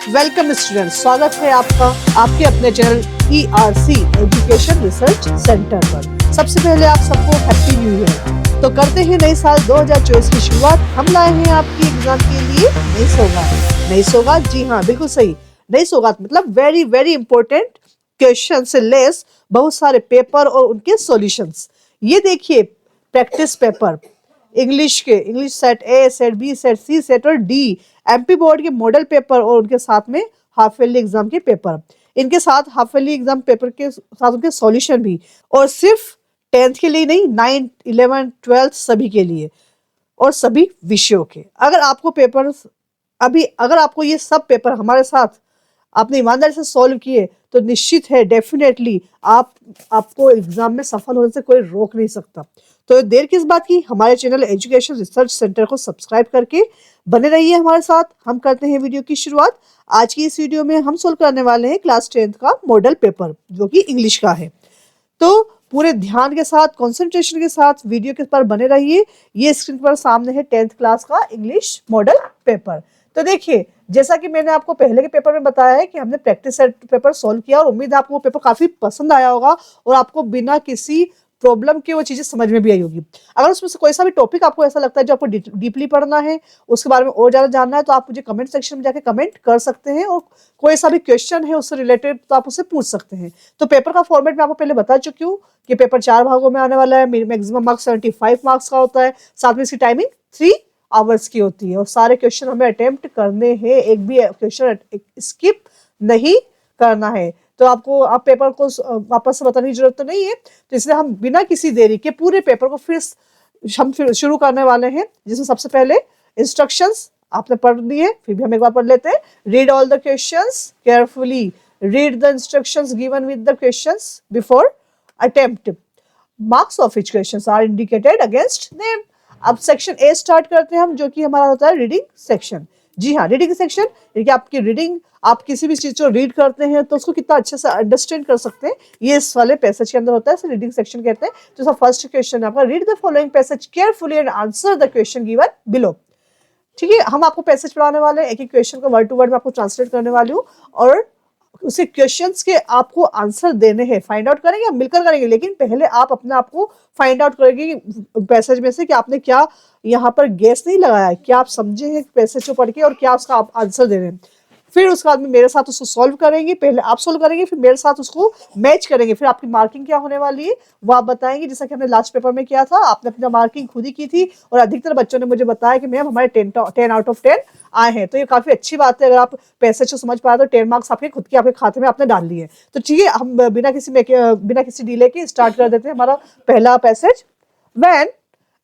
Welcome students, स्वागत है आपका आपके अपने channel ERC education research centre पर। सबसे पहले आप सबको हैप्पी न्यू ईयर। तो करते हैं नए साल 2024 की शुरुआत। हम लाए हैं आपकी एग्जाम के लिए नई सौगात। नई सौगात, जी हाँ, बिल्कुल सही। नई सौगात मतलब वेरी वेरी इंपॉर्टेंट क्वेश्चन से लेस बहुत सारे पेपर और उनके सॉल्यूशंस। ये देखिए, प्रैक्टिस पेपर इंग्लिश के, English set A, set B, set C, set और डी, MP बोर्ड के मॉडल पेपर और उनके साथ में हाफ ईयरली एग्जाम के पेपर, इनके साथ हाफ ईयरली एग्जाम पेपर के साथ उनके सॉल्यूशन भी। और सिर्फ 10th के लिए नहीं, 9th, 11th, 12th सभी के लिए और सभी विषयों के। अगर आपको पेपर अगर आपको ये सब पेपर हमारे साथ आपने ईमानदारी से सॉल्व किए तो निश्चित है, डेफिनेटली आपको एग्जाम में सफल होने से कोई रोक नहीं सकता। तो देर किस बात की, हमारे चैनल एजुकेशन रिसर्च सेंटर को सब्सक्राइब करके बने रहिए हमारे साथ। हम करते हैं वीडियो की शुरुआत। आज की इस वीडियो में हम सोल्व करने वाले हैं क्लास 10th का मॉडल पेपर, जो कि इंग्लिश का है। तो पूरे ध्यान के साथ, कंसंट्रेशन के साथ वीडियो के पर बने रहिए। ये स्क्रीन पर सामने है 10th क्लास का इंग्लिश मॉडल पेपर। तो देखिए, जैसा कि मैंने आपको पहले के पेपर में बताया है कि हमने प्रैक्टिस सेट पेपर सॉल्व किया और उम्मीद है आपको वो पेपर काफी पसंद आया होगा और आपको बिना किसी प्रॉब्लम के वो चीजें समझ में भी आई होगी। अगर उसमें से कोई सा भी टॉपिक आपको ऐसा लगता है जो आपको डीपली पढ़ना है, उसके बारे में और ज्यादा जानना है, तो आप मुझे कमेंट सेक्शन में जाके कमेंट कर सकते हैं और कोई सा भी क्वेश्चन है उससे रिलेटेड तो आप उससे पूछ सकते हैं। तो पेपर का फॉर्मेट मैं आपको पहले बता चुकी हूँ कि पेपर 4 भागों में आने वाला है। मैक्सिमम मार्क्स 75 मार्क्स का होता है। साथ में इसकी टाइमिंग 3 आवर्स की होती है और सारे क्वेश्चन हमें अटेम्प्ट करने हैं, एक भी क्वेश्चन स्किप नहीं करना है। तो आपको आप पेपर को वापस से बताने की जरूरत तो नहीं है, तो इसलिए हम बिना किसी देरी के पूरे पेपर को फिर शुरू करने वाले हैं। जिसमें सबसे पहले इंस्ट्रक्शंस आपने पढ़ लिए, फिर भी हम एक बार पढ़ लेते हैं। Read all the questions carefully, read the instructions given with the questions before attempt, marks of which questions are indicated against them. अब सेक्शन ए स्टार्ट करते हैं हम, जो कि हमारा होता है रीडिंग सेक्शन। जी हाँ, रीडिंग सेक्शन यानी कि आपकी रीडिंग, आप किसी भी चीज को रीड करते हैं तो उसको कितना अच्छे से अंडरस्टैंड कर सकते हैं, ये इस वाले पैसेज के अंदर होता है, इसे रीडिंग सेक्शन कहते हैं। तो फर्स्ट क्वेश्चन है आपका, read the following passage carefully and answer the question given below. ठीक है, हम आपको पैसेज पढ़ाने वाले हैं, एक एक क्वेश्चन को वर्ड टू वर्ड में आपको ट्रांसलेट करने वाली हूँ और उसे क्वेश्चंस के आपको आंसर देने हैं। फाइंड आउट करेंगे, हम मिलकर करेंगे, लेकिन पहले आप अपने आप को फाइंड आउट करेंगे पैसेज में से कि आपने क्या यहाँ पर गेस नहीं लगाया है, क्या आप समझे हैं पैसेज को पढ़ के और क्या उसका आप आंसर दे रहे हैं। फिर उसके बाद में मेरे साथ उसको सॉल्व करेंगे, पहले आप सॉल्व करेंगे फिर मेरे साथ उसको मैच करेंगे। फिर आपकी मार्किंग क्या होने वाली है वो आप बताएंगे, जैसा कि हमने लास्ट पेपर में किया था। आपने अपनी मार्किंग खुद ही की थी और अधिकतर बच्चों ने मुझे बताया कि मैम हमारे 10 आउट ऑफ 10 आए हैं। तो ये काफी अच्छी बात है, अगर आप पैसेज को समझ पाए तो 10 मार्क्स आपके खुद के आपके खाते में आपने डाल लिए। तो ठीक है, हम बिना किसी डिले के स्टार्ट कर देते हैं हमारा पहला passage. When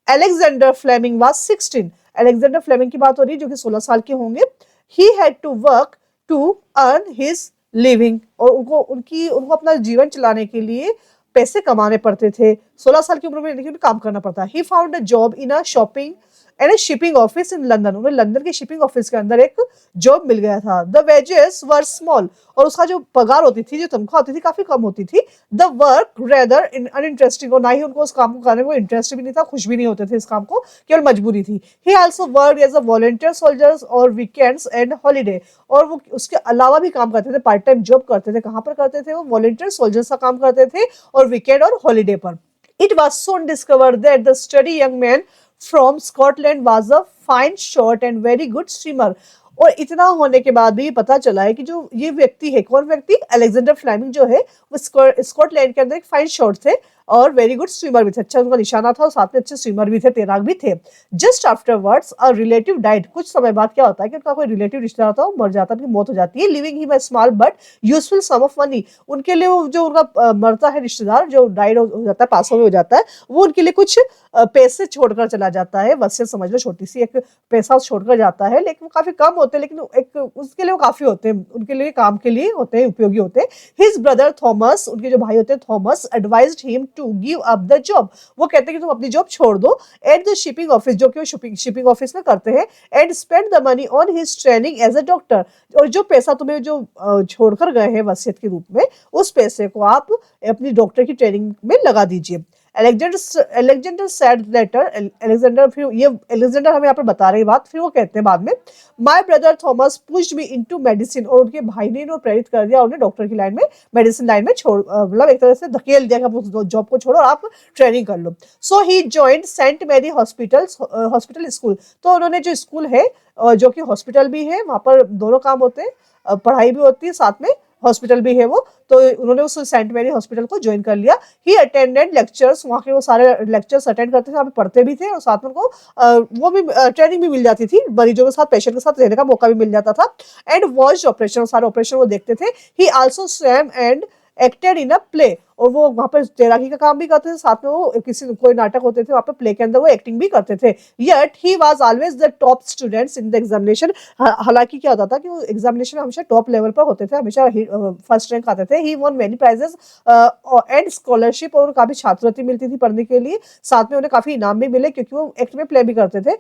Alexander Fleming was 16, Alexander Fleming की बात हो रही है जो कि 16 साल के होंगे। He had to work to earn his living, और उनको अपना जीवन चलाने के लिए पैसे कमाने पड़ते थे। 16 साल की उम्र में लेकिन काम करना पड़ता। He found a job in a shopping and shipping office in London, उन्हें लंदन के शिपिंग ऑफिस के अंदर एक जॉब मिल गया था। द वेजेस वर स्मॉल, और उसका जो पगार होती थी, जो तनख्वाह होती थी, काफी कम होती थी। द वर्क रेदर अनइंटरेस्टिंग, और ना ही उनको उस काम को करने को इंटरेस्ट भी नहीं था, खुश भी नहीं होते थे इस काम को, केवल मजबूरी थी। He also work as a volunteer soldiers और वीकेंड्स एंड हॉलीडे, और वो उसके अलावा भी काम करते थे, पार्ट टाइम जॉब करते थे। कहाँ पर करते थे वो? वॉलंटियर सोल्जर्स का काम करते थे और वीकेंड और हॉलीडे पर। It was soon discovered that the sturdy young man from Scotland was a fine shot and very good swimmer. और इतना होने के बाद भी पता चला है कि जो ये व्यक्ति है, कौन व्यक्ति? अलेक्जेंडर फ्लेमिंग जो है वो स्कॉटलैंड के अंदर एक फाइन शॉट थे और वेरी गुड स्विमर भी थे, अच्छा उनका निशाना था और साथ में अच्छे स्विमर भी थे, तैराक भी थे। जस्ट आफ्टरवर्ड्स अ रिलेटिव डाइड, कुछ समय बाद क्या होता है कि उनका कोई रिलेटिव रिश्तेदार होता है वो मर जाता है, उनकी मौत हो जाती है। Living him a small but useful sum of money, उनके लिए वो जो उनका मरता है रिश्तेदार, जो डाइड हो जाता है, पास हो जाता है, वो उनके लिए कुछ पैसे छोड़कर चला जाता है। वसीयत समझ लो, छोटी सी एक पैसा छोड़कर जाता है, लेकिन वो काफी कम होते हैं, लेकिन एक उसके लिए वो काफी होते हैं, उनके लिए काम के लिए होते हैं, उपयोगी होते हैं। हिज ब्रदर थॉमस, उनके जो भाई होते हैं Thomas, advised him to give up the job, वो कहते हैं कि तुम अपनी जॉब छोड़ दो, एट द शिपिंग ऑफिस, जो कि वो शिपिंग ऑफिस में करते हैं, and spend the money on his training as a doctor, और जो पैसा तुम्हें जो छोड़कर गए हैं वसीयत के रूप में, उस पैसे को आप अपनी डॉक्टर की ट्रेनिंग में लगा दीजिए। एलेक्जेंडर सेड लेटर, एलेक्जेंडर, फिर ये एलेक्जेंडर हमें यहाँ पर बता रही बात, फिर वो कहते हैं बाद में, my brother Thomas pushed me into medicine, और उनके भाई ने इन्हें प्रेरित कर दिया, उन्हें डॉक्टर की लाइन में, मेडिसिन लाइन में छोड़, मतलब एक तरह से धकेल दिया कि आप उस जॉब को छोड़ो और आप ट्रेनिंग कर लो। So he joined Saint Mary hospital school, तो उन्होंने जो स्कूल है जो कि हॉस्पिटल भी है, वहां पर दोनों काम होते हैं, पढ़ाई भी होती है साथ में, हॉस्पिटल भी है वो, तो उन्होंने उस सेंट मैरी हॉस्पिटल को ज्वाइन कर लिया। ही अटेंडेड लेक्चर्स, वहाँ के वो सारे लेक्चर्स अटेंड करते थे, वहाँ पे पढ़ते भी थे और साथ में उनको वो भी ट्रेनिंग भी मिल जाती थी, मरीजों के साथ, पेशेंट के साथ रहने का मौका भी मिल जाता था। एंड वॉच ऑपरेशन, सारे ऑपरेशन वो देखते थे। ही also swum and acted in a play, और वो वहाँ पर तैराकी का काम भी करते थे, साथ में वो किसी कोई नाटक होते थे वहाँ पर प्ले के अंदर वो एक्टिंग भी करते थे। Yet he was always the top students in the examination, हालांकि क्या होता था कि वो एग्जामिनेशन में हमेशा टॉप लेवल पर होते थे, हमेशा फर्स्ट रैंक आते थे। He won many prizes and scholarship, और काफी छात्रवृत्ति मिलती थी पढ़ने के लिए, साथ में उन्हें काफी इनाम भी मिले क्योंकि वो एक्ट में प्ले भी करते थे,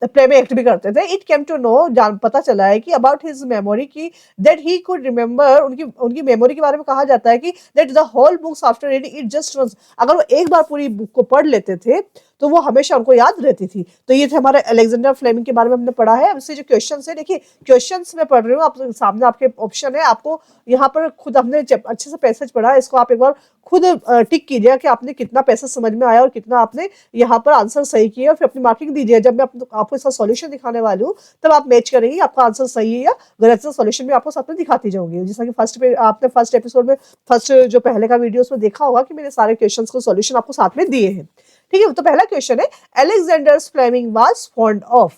प्ले में एक्ट भी करते थे। इट केम टू नो, जान पता चला है कि अबाउट हिज मेमोरी की, दैट ही कुड रिमेंबर, उनकी मेमोरी के बारे में कहा जाता है कि that the whole books after reading it just once, अगर वो एक बार पूरी बुक को पढ़ लेते थे तो वो हमेशा उनको याद रहती थी। तो ये थे हमारे अलेक्जेंडर फ्लेमिंग के बारे में हमने पढ़ा है। इससे जो क्वेश्चन है, देखिए क्वेश्चन में पढ़ रही हूँ, आप सामने आपके ऑप्शन है, आपको यहाँ पर खुद हमने अच्छे से पैसेज पढ़ा है, इसको आप एक बार खुद टिक कीजिए कि आपने कितना पैसेज समझ में आया और कितना आपने यहाँ पर आंसर सही किया, और फिर अपनी मार्किंग दीजिए। जब मैं आपको इसका सॉल्यूशन दिखाने वाली हूँ तब आप मैच करेंगे आपका आंसर सही है या गलत है, सॉल्यूशन भी आपको साथ में दिखाती जाऊंगी। जैसा कि आपने फर्स्ट एपिसोड में, फर्स्ट जो पहले का वीडियो उसमें देखा होगा कि मैंने सारे क्वेश्चंस को सॉल्यूशन आपको साथ में दिए हैं। ठीक है, तो पहला क्वेश्चन है, Alexander Fleming was fond of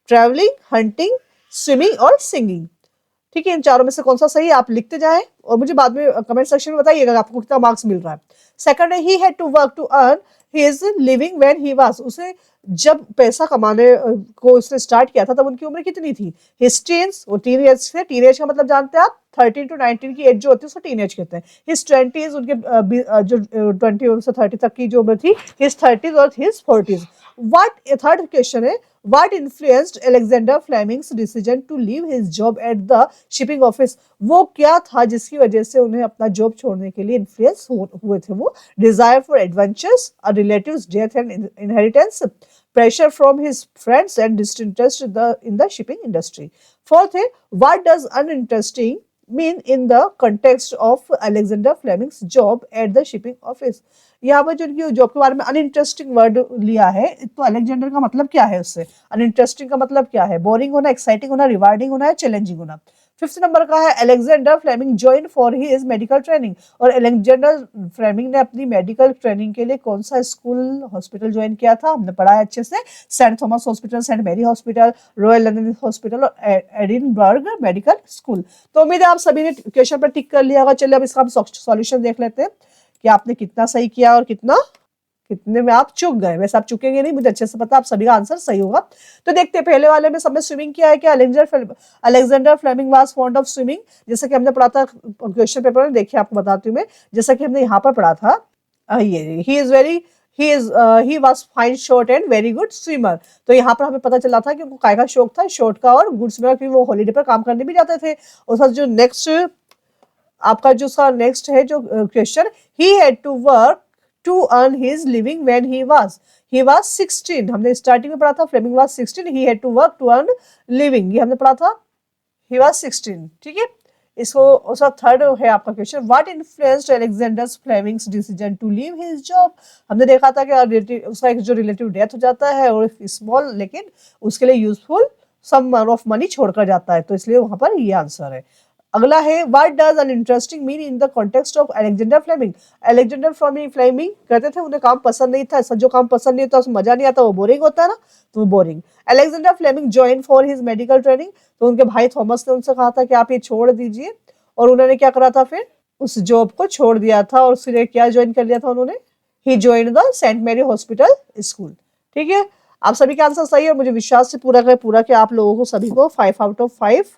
travelling, hunting, swimming और सिंगिंग। ठीक है, इन चारों में से कौन सा सही है आप लिखते जाएं और मुझे बाद में कमेंट सेक्शन में बताइएगा आपको कितना मार्क्स मिल रहा है। सेकंड है, he had to work to earn his living when he was, उसे जब पैसा कमाने को उसने स्टार्ट किया था तब उनकी उम्र कितनी थी? हिज टीन्स, वो टीन एज थे, टीन एज का मतलब जानते हैं आप, 13 to 19 की एज जो होती है उसको टीन एज कहते हैं। हिज 20s, उनके जो 20 से 30 तक की जो उम्र थी, हिज 30s और his 40s। What, third question है, What influenced Alexander Fleming's decision to leave his job at the shipping office? वो क्या था जिसकी वजह से उन्हें अपना जॉब छोड़ने के लिए इन्फ्लुएंस हुए थे वो? Desire for adventures, a relative's death and inheritance, pressure from his friends and disinterest in the shipping industry. Fourth है, what does uninteresting mean in the context of Alexander Fleming's job at the shipping office? यहाँ पर जो उनकी job के बारे में uninteresting word लिया है, तो अलेक्जेंडर का मतलब क्या है उससे? अनइंटरेस्टिंग का मतलब क्या है? बोरिंग होना, एक्साइटिंग होना, रिवार्डिंग होना, चैलेंजिंग होना। फिफ्थ नंबर का है, Alexander Fleming join for his medical training, और अलेक्जेंडर फ्लेमिंग ने अपनी मेडिकल ट्रेनिंग के लिए कौन सा स्कूल, हॉस्पिटल ज्वाइन किया था? हमने पढ़ा है अच्छे से, Saint Thomas hospital, Saint Mary hospital, royal London hospital और एडिनबर्ग मेडिकल स्कूल। तो उम्मीद है आप सभी ने क्वेश्चन पर टिक कर लिया होगा। चलिए अब इसका हम सॉल्यूशन देख लेते हैं कि आपने कितना सही किया और कितने में आप चूक गए। वैसे आप चुकेंगे नहीं, मुझे अच्छे से पता, आप सभी का आंसर सही होगा। तो देखते हैं, पहले वाले में सबने स्विमिंग किया है क्या? Alexander Fleming was fond of swimming, जैसा कि हमने पढ़ा था क्वेश्चन पेपर में, देखिए आपको बताती हूँ मैं, जैसा कि हमने यहाँ पर पढ़ा था, ये he was fine, short and very good swimmer. तो यहाँ पर हमें पता चला था कि उनको काय का शौक था, शॉर्ट का, और गुड स्विमर, क्योंकि वो हॉलीडे पर काम करने भी जाते थे। और साथ जो नेक्स्ट आपका जो नेक्स्ट है जो question, he had to work to earn his living when he was 16, हमने स्टार्टिंग में पढ़ा था, Fleming was 16, he had to work to earn living, ये हमने पढ़ा था, ही वाज 16। ठीक है, इसको उसका थर्ड है आपका question, what influenced Alexander Fleming's decision to leave his job. हमने देखा था कि उसका एक जो रिलेटिव डेथ हो जाता है और स्मॉल लेकिन उसके लिए यूजफुल सम ऑफ मनी छोड़कर जाता है, तो इसलिए वहां पर ये आंसर है। अगला है, what does uninteresting mean in the context of Alexander Fleming. Alexander Fleming कहते थे उन्हें काम पसंद नहीं था, जो काम पसंद नहीं होता उसमें मजा नहीं आता, वो बोरिंग होता है ना, तो वो boring. Alexander Fleming join for his medical training, तो उनके भाई थॉमस ने उनसे कहा था कि आप ये छोड़ दीजिए, और उन्होंने क्या करा था, फिर उस जॉब को छोड़ दिया था, और फिर क्या ज्वाइन कर लिया था उन्होंने, he join the Saint Mary hospital school. ठीक है, आप सभी का आंसर सही है, मुझे विश्वास से पूरा कि आप लोगों को सभी को 5 out of 5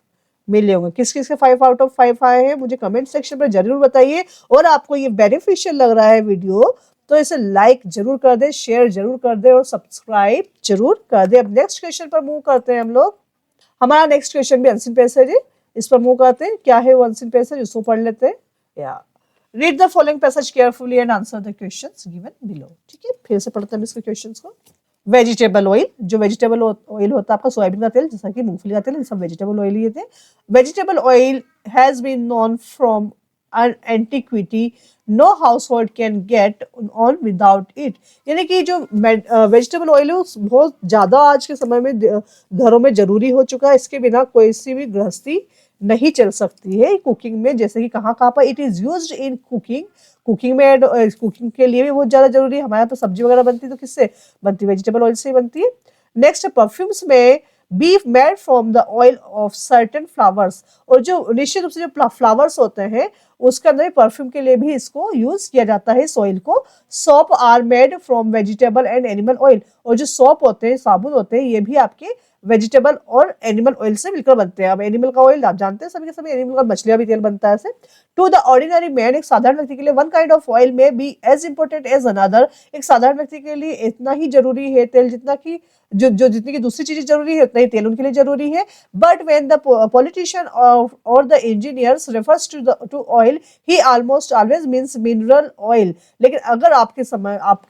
मिले होंगे। किस किस के 5 out of 5 आए हैं मुझे कमेंट सेक्शन पर जरूर बताइए, और आपको ये बेनिफिशियल लग रहा है वीडियो तो इसे लाइक जरूर कर दे, शेयर जरूर कर दे और सब्सक्राइब जरूर कर दे। अब नेक्स्ट क्वेश्चन पर मूव करते हैं हम लोग। हमारा नेक्स्ट क्वेश्चन भी अनसीन पैसेज है, इस पर मूव करते हैं। क्या है वो अनसीन पैसेज, उसको पढ़ लेते हैं। या read the following passage carefully and answer the questions given below. ठीक है, फिर से पढ़ते हैं इसके क्वेश्चंस को। वेजिटेबल ऑयल, जो वेजिटेबल ऑयल होता है आपका सोयाबीन का तेल, जैसा कि मूंगफली का तेल, ये सब वेजिटेबल ऑयल ही थे। Vegetable oil has been known from antiquity, no household can get on without it. यानी कि जो वेजिटेबल ऑयल है बहुत ज्यादा आज के समय में घरों में जरूरी हो चुका है, इसके बिना कोई सी भी गृहस्थी नहीं चल सकती है कुकिंग में। जैसे कि कहाँ कहाँ पर it is used in cooking, cooking में कुकिंग के लिए भी बहुत ज्यादा जरूरी है। हमारे यहाँ तो सब्जी वगैरह बनती है तो किससे बनती है, वेजिटेबल ऑयल से ही बनती है। नेक्स्ट, परफ्यूम्स में beef made from the oil of certain flowers, और जो निश्चित रूप से जो फ्लावर्स होते हैं उसके अंदर परफ्यूम के लिए भी इसको यूज किया जाता है इस ऑयल को। Soap are made from vegetable and animal oil, और जो सोप होते हैं, साबुन होते हैं, ये भी आपके वेजिटेबल और एनिमल ऑयल से मिलकर बनते हैं। अब एनिमल का ऑयल आप जानते हैं सभी के सभी, एनिमल का मछलियां भी तेल बनता है ऐसे। टू द ऑर्डिनरी मैन, एक साधारण व्यक्ति के लिए one kind of oil may be as important as another, एक साधारण व्यक्ति के लिए इतना ही जरूरी है तेल जितना कि जितनी की दूसरी चीजें जरूरी है उतना ही तेल उनके लिए जरूरी है। बट व्हेन द पॉलिटिशियन और the engineers refers to oil, he almost always means mineral oil. लेकिन अगर आपके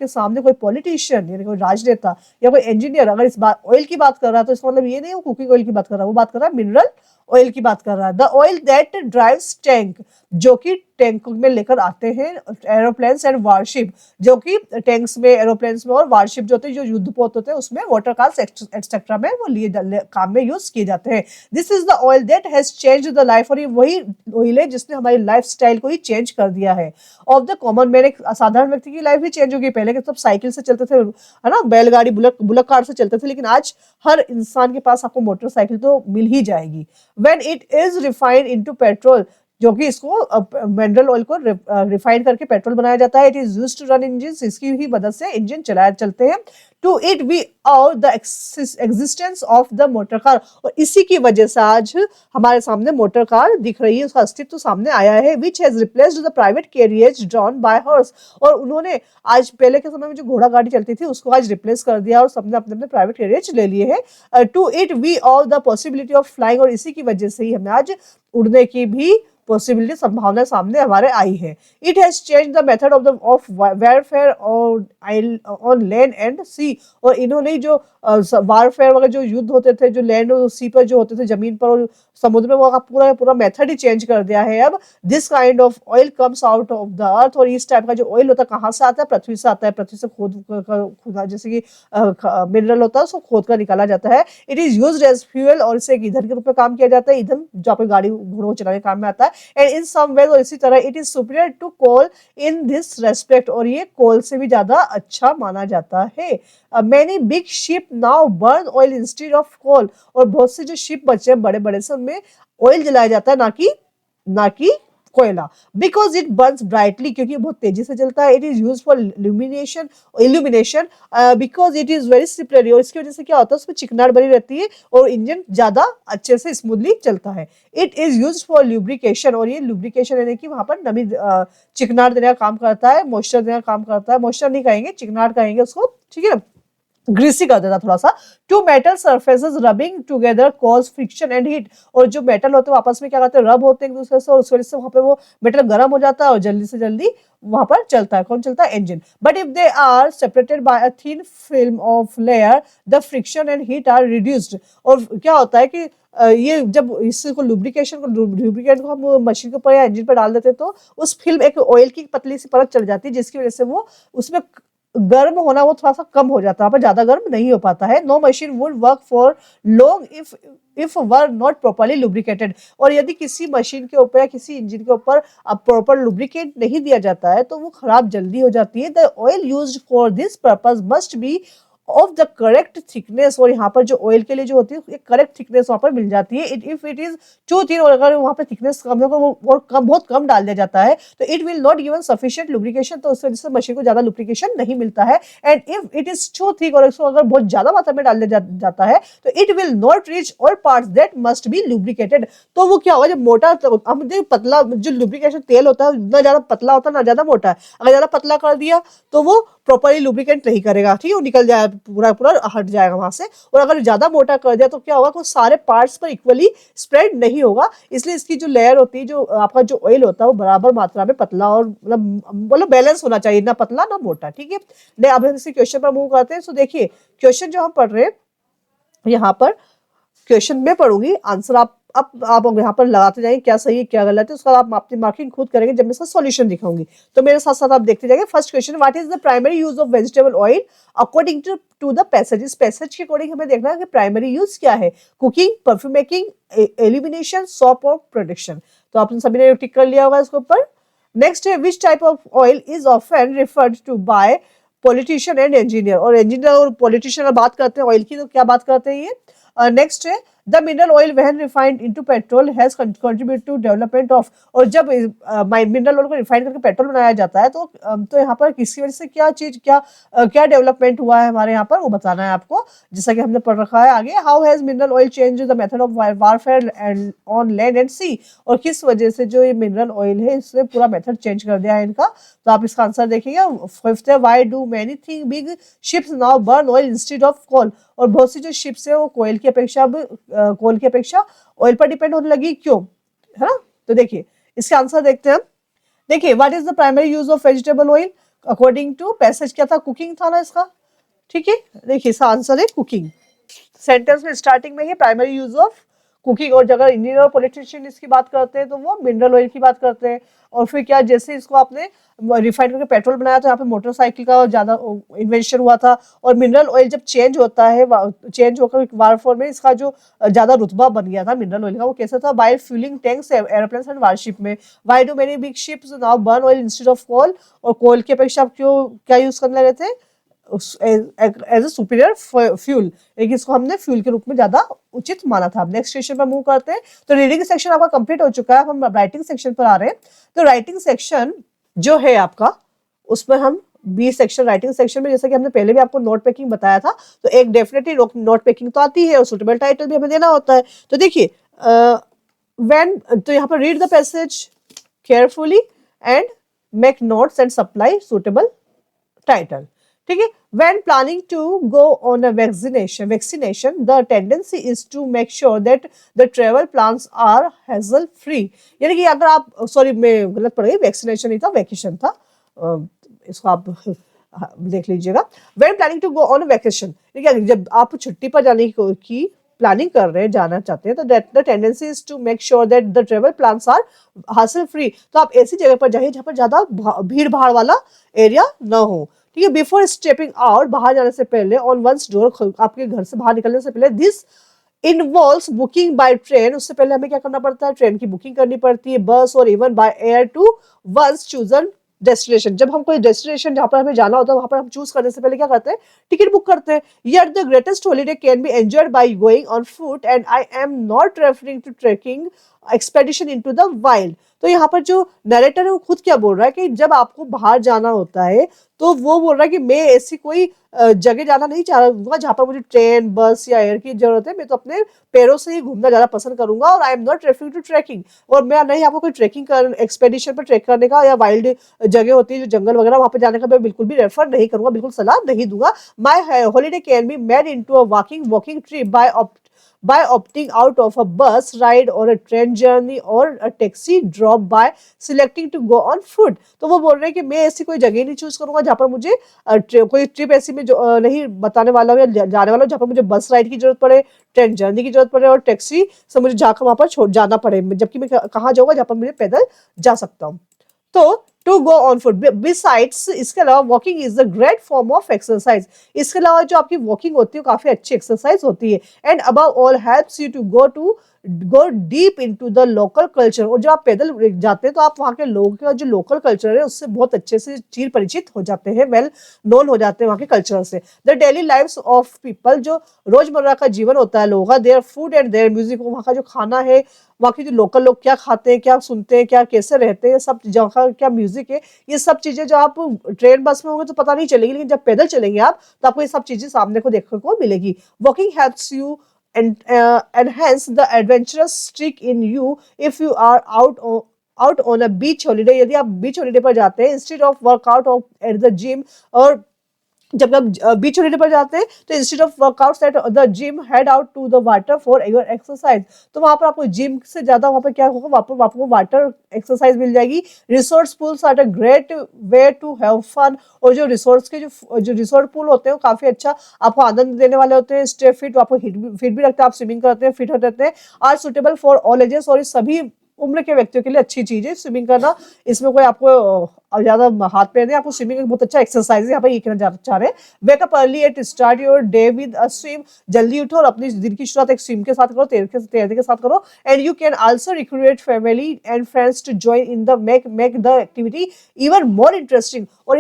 सामने कोई पॉलिटिशियन यानी कोई राजनेता या कोई इंजीनियर अगर इस बात ऑयल की बात कर रहा है तो इसका मतलब ये नहीं वो कुकिंग ऑयल की बात कर रहा है, वो बात कर रहा है मिनरल ऑयल की बात कर रहा है। The oil that drives tank, जो कि टैंक में लेकर आते हैं एरोप्लेन्स एंड वारशिप, जो कि टैंक्स में, एरोप्लेन्स में और वारशिप जो होते हैं, जो युद्धपोत होते हैं उसमें, वाटर कार्स एक्सेट्रा में वो लिए काम में यूज किए जाते हैं। This is the oil that has changed the life, और ये वही ऑयल है जिसने हमारी लाइफ स्टाइल को ही चेंज कर दिया है। ऑफ द कॉमन मैन, एक साधारण व्यक्ति की लाइफ भी चेंज होगी। पहले के सब साइकिल से चलते थे, है ना, बैलगाड़ी बुलक कार से चलते थे, लेकिन आज हर इंसान के पास आपको मोटरसाइकिल तो मिल ही जाएगी। When it is refined into petrol, जो कि इसको मिनरल ऑयल को रिफाइन करके पेट्रोल बनाया जाता है। It is used to run engine, इसकी ही मदद से इंजन चलते हैं। To it we owe the existence of the motor car, और इसी की वजह से आज हमारे सामने मोटर कार दिख रही है, उसका अस्तित्व तो सामने आया है। Which has replaced the private carriage drawn by horse, और उन्होंने आज पहले के समय में जो घोड़ा गाड़ी चलती थी उसको आज रिप्लेस कर दिया और सबने अपने अपने प्राइवेट कैरियज ले लिए हैं। To it we owe the possibility of flying, और इसी की वजह से ही हमें आज उड़ने की भी पॉसिबिलिटी संभावना सामने हमारे आई है। It has change the method of warfare on land and sea, और इन्होंने जो वारफेयर वगैरह जो युद्ध होते थे, जो लैंड और सी पर जो होते थे, जमीन पर और समुद्र में, वो पूरा मेथड ही चेंज कर दिया है। अब this kind of oil comes out of the earth, और इस टाइप का जो ऑयल होता है कहाँ से आता है, पृथ्वी से आता है। पृथ्वी से खोद जैसे कि मिनरल होता है उसको खोद कर निकाला जाता है। It is used as fuel, और इसे एक ईंधन के रूप में काम किया जाता है, ईंधन जो आपकी गाड़ी घोड़ों को चलाने काम में आता है। एंड इन सम वेज, और इसी तरह it is superior to coal in this respect, और ये कोल से भी ज्यादा अच्छा माना जाता है। Many big ship now burn oil instead of coal, और बहुत से जो शिप बचे हैं बड़े बड़े से उनमें ऑयल जलाया जाता है, ना कि कोयला। बिकॉज इट बर्न्स ब्राइटली, क्योंकि बहुत तेजी से जलता है। It is use for illumination because it is very slippery, और इसकी वजह से क्या होता है उसमें चिकनाहट बनी रहती है और इंजन ज्यादा अच्छे से स्मूथली चलता है। It is use for lubrication, और ये लुब्रिकेशन यानी कि वहां पर नमी चिकनाहट देने का काम करता है, मॉइस्चर देने का काम करता है। मॉइस्चर नहीं कहेंगे, चिकनाहट कहेंगे उसको, ठीक है ना, ग्रीसी कर देता थोड़ा सा। Two metal surfaces rubbing together cause friction and heat, और जो मेटल होते हैं आपस में क्या करते हैं, रब होते हैं एक दूसरे से, और उस वजह से वहां पे वो मेटल गर्म हो जाता है और जल्दी से जल्दी वहां पर चलता है। कौन चलता है, engine. But if they are separated by a thin film of layer, the friction and heat are reduced. और क्या होता है कि ये जब इसको लुब्रिकेट को हम मशीन के ऊपर या इंजन पर डाल देते हैं तो उस फिल्म एक ऑयल की पतली सी परत चढ़ जाती है, जिसकी वजह से वो उसमें गर्म होना वो थोड़ा सा कम हो जाता है, पर ज्यादा गर्म नहीं हो पाता है। No machine would work for long if were not properly lubricated, और यदि किसी मशीन के ऊपर या किसी इंजन के ऊपर प्रॉपर लुब्रिकेट नहीं दिया जाता है तो वो खराब जल्दी हो जाती है। The oil used for this purpose must be of the correct thickness, और यहाँ पर जो ऑयल के लिए जो होती है एक करेक्ट थिकनेस वहां पर मिल जाती है। If it is too thin, और अगर वहां पर थिकनेस कम है और बहुत कम डाल दिया जाता है तो it will not given sufficient lubrication, तो उस वजह से मशीन को ज्यादा लुब्रिकेशन नहीं मिलता है। And if it is too thick, और इसको अगर बहुत ज्यादा मात्रा में डाल दिया जाता है तो it will not reach all parts that must be lubricated. तो वो क्या होगा, जब मोटा, हम देखिए पतला जो लुब्रिकेशन तेल होता है ना ज्यादा पतला होता है ना ज्यादा मोटा है, अगर ज्यादा पतला कर दिया तो वो प्रॉपर्ली लुब्रिकेट नहीं करेगा, ठीक है, वो निकल जाए पूरा पूरा हट जाएगा वहां से। और अगर ज्यादा मोटा कर दिया तो क्या होगा, कुछ सारे पार्ट्स पर इक्वली स्प्रेड नहीं होगा। इसलिए इसकी जो लेयर होती है, जो आपका जो ऑयल होता है, वो बराबर मात्रा में पतला और मतलब बैलेंस होना चाहिए, ना पतला ना मोटा। ठीक है, अब हम इसी क्वेश्चन पर मूव करते हैं। तो देखिए क्वेश्चन जो हम पढ़ रहे हैं यहाँ पर, क्वेश्चन में पढ़ूंगी, आंसर आप यहाँ पर लगाते जाएंगे क्या सही है क्या गलत है, उसका आप अपनी मार्किंग खुद करेंगे जब मैं इसका सॉल्यूशन दिखाऊंगी। तो मेरे साथ साथ आप देखते जाएंगे। First question, what is the primary use of vegetable oil according to the passage. इस पैसेज के अकॉर्डिंग हमें देखना है कि प्राइमरी यूज क्या है। Cooking, perfume making, illumination, soap और प्रोडक्शन। तो आपने सभी ने टिक कर लिया होगा इसके ऊपर। नेक्स्ट है, which type of oil is often referred to by politician and engineer. और इंजीनियर और पॉलिटिशियन बात करते हैं ऑयल की, तो क्या बात करते हैं ये। नेक्स्ट है, the mineral oil when refined into petrol has contribute to development of. और जब मिनरल ऑयल को रिफाइन करके पेट्रोल बनाया जाता है तो यहाँ पर किसकी वजह से क्या चीज क्या डेवलपमेंट हुआ है हमारे यहाँ पर, वो बताना है आपको, जैसा कि हमने पढ़ रखा है आगे। How has mineral oil change the method of warfare and on land and sea. और किस वजह से जो ये मिनरल ऑयल है इसने पूरा मेथड चेंज कर दिया है इनका। तो आप इसका आंसर देखिएगा। फिफ्थ है, why do many thing big ships now burn oil instead of coal. और बहुत सी जो शिप्स है वो कोयल की अपेक्षा ऑयल पर डिपेंड होने लगी, क्यों, है ना। तो देखिए इसका आंसर देखते हैं हम। देखिए, what is the primary use of vegetable oil according to passage, क्या था, कुकिंग था ना इसका। ठीक है, देखिए इसका आंसर है कुकिंग। सेंटेंस में स्टार्टिंग में ही प्राइमरी यूज ऑफ कुकिंग। और अगर इंजीनियर और पॉलिटिशियन इसकी बात करते हैं तो वो मिनरल ऑयल की बात करते हैं। और फिर क्या, जैसे इसको आपने रिफाइन करके पेट्रोल बनाया तो यहाँ पे मोटरसाइकिल का ज्यादा इन्वेंशन हुआ था। और मिनरल ऑयल जब चेंज होता है, चेंज होकर वारफोर में इसका जो ज्यादा रुतबा बन गया था मिनरल ऑयल का, वो कैसे था, by fuelling tanks aeroplanes and warship में। Why do many big ships now burn oil instead of coal. और कोल की अपेक्षा आप क्यों क्या यूज करने लगे थे, एज ए सुपीरियर फ्यूल, लेकिन इसको हमने फ्यूल के रूप में ज्यादा उचित माना था। नेक्स्ट क्वेश्चन पर मूव करते हैं। तो रीडिंग सेक्शन आपका कंप्लीट हो चुका है, हम राइटिंग सेक्शन पर आ रहे हैं। तो राइटिंग सेक्शन जो है आपका, उसमें हम बी सेक्शन, राइटिंग सेक्शन में जैसा कि हमने पहले भी आपको नोट पेकिंग बताया था, तो एक डेफिनेटली नोट पेकिंग तो आती है और सुटेबल टाइटल भी हमें देना होता है। तो देखिए व्हेन, तो यहाँ पर read the passage carefully and make notes and supply suitable title. ठीक है, when planning to go on a vaccination the tendency is to make sure that the travel plans are hassle free। यानी कि अगर आप, sorry मैं गलत पढ़ गई, वैक्सीनेशन नहीं था, वैकेशन था, इसको आप देख लीजिएगा। when planning to go on a vacation, ठीक है, जब आप छुट्टी पर जाने की प्लानिंग कर रहे हैं, जाना चाहते हैं, तो the tendency is to make sure that the travel plans are hassle free. तो आप ऐसी जगह पर जाइए जहां पर ज्यादा भीड़ भाड़ वाला एरिया ना हो। ठीक है, बिफोर स्टेपिंग आउट, बाहर जाने से पहले, ऑन वंस डोर, आपके घर से बाहर निकलने से पहले, this involves booking by train. उससे पहले हमें क्या करना पड़ता है, ट्रेन की बुकिंग करनी पड़ती है, बस और even by air to one's chosen destination. जब हम कोई डेस्टिनेशन जहां पर हमें जाना होता है वहां पर हम चूज करने से पहले क्या करते हैं, टिकट बुक करते हैं। Yet the greatest holiday can be enjoyed by going on foot and I am not referring to trekking expedition into the wild। तो यहाँ पर जो नरेटर है वो खुद क्या बोल रहा है कि जब आपको बाहर जाना होता है तो वो बोल रहा है कि मैं ऐसी कोई जगह जाना नहीं चाह रहा जहां पर मुझे ट्रेन, बस या एयर की जरूरत है। मैं तो अपने पैरों से ही घूमना ज्यादा पसंद करूंगा। और I am not referring to trekking, और मैं नहीं आपको कोई ट्रैकिंग एक्सपेडिशन पर ट्रैक करने का या वाइल्ड जगह होती है जो जंगल वगैरह, वहां पर जाने का मैं बिल्कुल भी रेफर नहीं करूंगा, बिल्कुल सलाह नहीं दूंगा। My holiday can be made into a walking trip by opting out of a bus ride or a train journey or a taxi drop by selecting to go on foot। तो वो बोल रहे हैं कि मैं ऐसी कोई जगह नहीं चूज करूंगा जहां पर मुझे कोई ट्रिप ऐसी में जो नहीं बताने वाला हूँ या जाने वाला हूँ जहां पर मुझे बस राइड की जरूरत पड़े, ट्रेन जर्नी की जरूरत पड़े और टैक्सी से मुझे जाकर वहां पर छोड़ जाना पड़े, जबकि मैं कहाँ जाऊंगा जहां पर मुझे पैदल जा सकता हूँ। तो to go on foot, besides, इसके अलावा walking is the great form of exercise. इसके अलावा जो आपकी वॉकिंग होती है काफी अच्छी एक्सरसाइज होती है। And above all helps you to go deep into the local culture. और जब आप पैदल जाते हैं तो आप वहाँ के लोगों का जो लोकल कल्चर है उससे बहुत अच्छे से चीर परिचित हो जाते हैं, वेल नोन हो जाते हैं वहाँ के कल्चर से। The daily lives of people, जो रोजमर्रा का जीवन होता है लोगों का, their food and their music, वहाँ का जो खाना है, वहाँ के जो लोकल लोग क्या खाते हैं, क्या सुनते हैं, क्या कैसे रहते हैं, सब जगह का क्या म्यूजिक है, ये सब चीजें जो आप ट्रेन बस में होंगे तो पता नहीं चलेगी, लेकिन जब पैदल चलेंगे आप तो आपको ये सब चीजें सामने को देखने को मिलेगी। Walking helps you enhance the adventurous streak in you if you are out on a beach holiday। यदि आप बीच हॉलीडे पर जाते हैं, instead of workout at the gym, और जब आप बीच होने पर जाते हैं तो instead of workouts at the gym head out to the water for your exercise. तो वहां पर आपको जिम से ज्यादा वहां पर क्या होगा, वहां पर आपको वाटर एक्सरसाइज मिल जाएगी। Resource pools are a great way to have fun. और जो रिसोर्स के जो रिसोर्स पूल होते हैं वो काफी अच्छा आपको आनंद देने वाले होते हैं। स्टे फिट, आपको फिट भी रखते हैं, आप स्विमिंग करते हैं, फिट हो रहते हैं। Are suitable for all ages, और सभी उम्र के व्यक्तियों के लिए अच्छी चीज है स्विमिंग करना। इसमें कोई आपको ज्यादा हाथ पैर नहीं, आपको स्विमिंग बहुत अच्छा एक्सरसाइज है। यहाँ पर ये कहना चाह रहे हैं, wake up early at start your day with a swim. जल्दी उठो और अपनी दिन की शुरुआत एक स्विम के साथ करो, तैरने के साथ करो। And you can also recruit family and friends to join in the make the activity even more interesting. और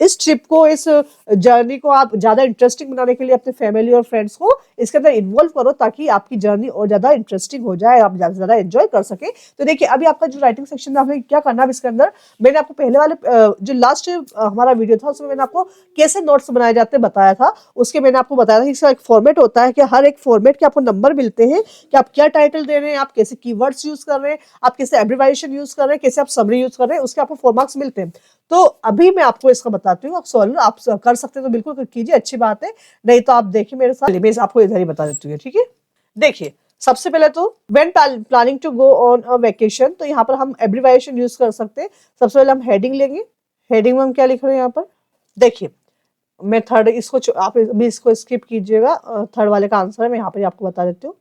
इस ट्रिप को, इस जर्नी को आप ज्यादा इंटरेस्टिंग बनाने के लिए अपने फैमिली और फ्रेंड्स को इसके अंदर इन्वॉल्व करो, ताकि आपकी जर्नी और ज्यादा इंटरेस्टिंग हो जाए, आप ज्यादा से ज्यादा एंजॉय कर सके। तो देखिए अभी आपका जो राइटिंग सेक्शन में आपने क्या करना है इसके अंदर, मैंने आपको पहले वाले जो लास्ट हमारा वीडियो था उसमें मैंने आपको कैसे नोट्स बनाए जाते हैं बताया था। उसके मैंने आपको बताया था कि इसका एक फॉर्मेट होता है कि हर एक फॉर्मेट के आपको नंबर मिलते हैं कि आप क्या टाइटल दे रहे हैं, आप कैसे कीवर्ड्स यूज कर रहे हैं, आप कैसे एब्रिवाइजेशन यूज कर रहे हैं, कैसे आप समरी यूज कर रहे हैं, उसके आपको 4 मार्क्स मिलते हैं। तो अभी मैं आपको इसका बताती हूँ, आप सॉल्व आप कर सकते हैं तो बिल्कुल कीजिए, अच्छी बात है। नहीं तो आप देखिए मेरे साथ, मैं आपको इधर ही बता देती हूँ, ठीक है। देखिए सबसे पहले तो when planning to go on a vacation, तो यहाँ पर हम एब्रिवाइजेशन यूज कर सकते हैं। सबसे पहले हम हेडिंग लेंगे। हेडिंग में हम क्या लिख रहे हैं यहाँ पर, देखिए मैं थर्ड इसको आप भी इसको स्किप कीजिएगा, थर्ड वाले का आंसर है, मैं यहाँ पर आपको बता देती हूँ,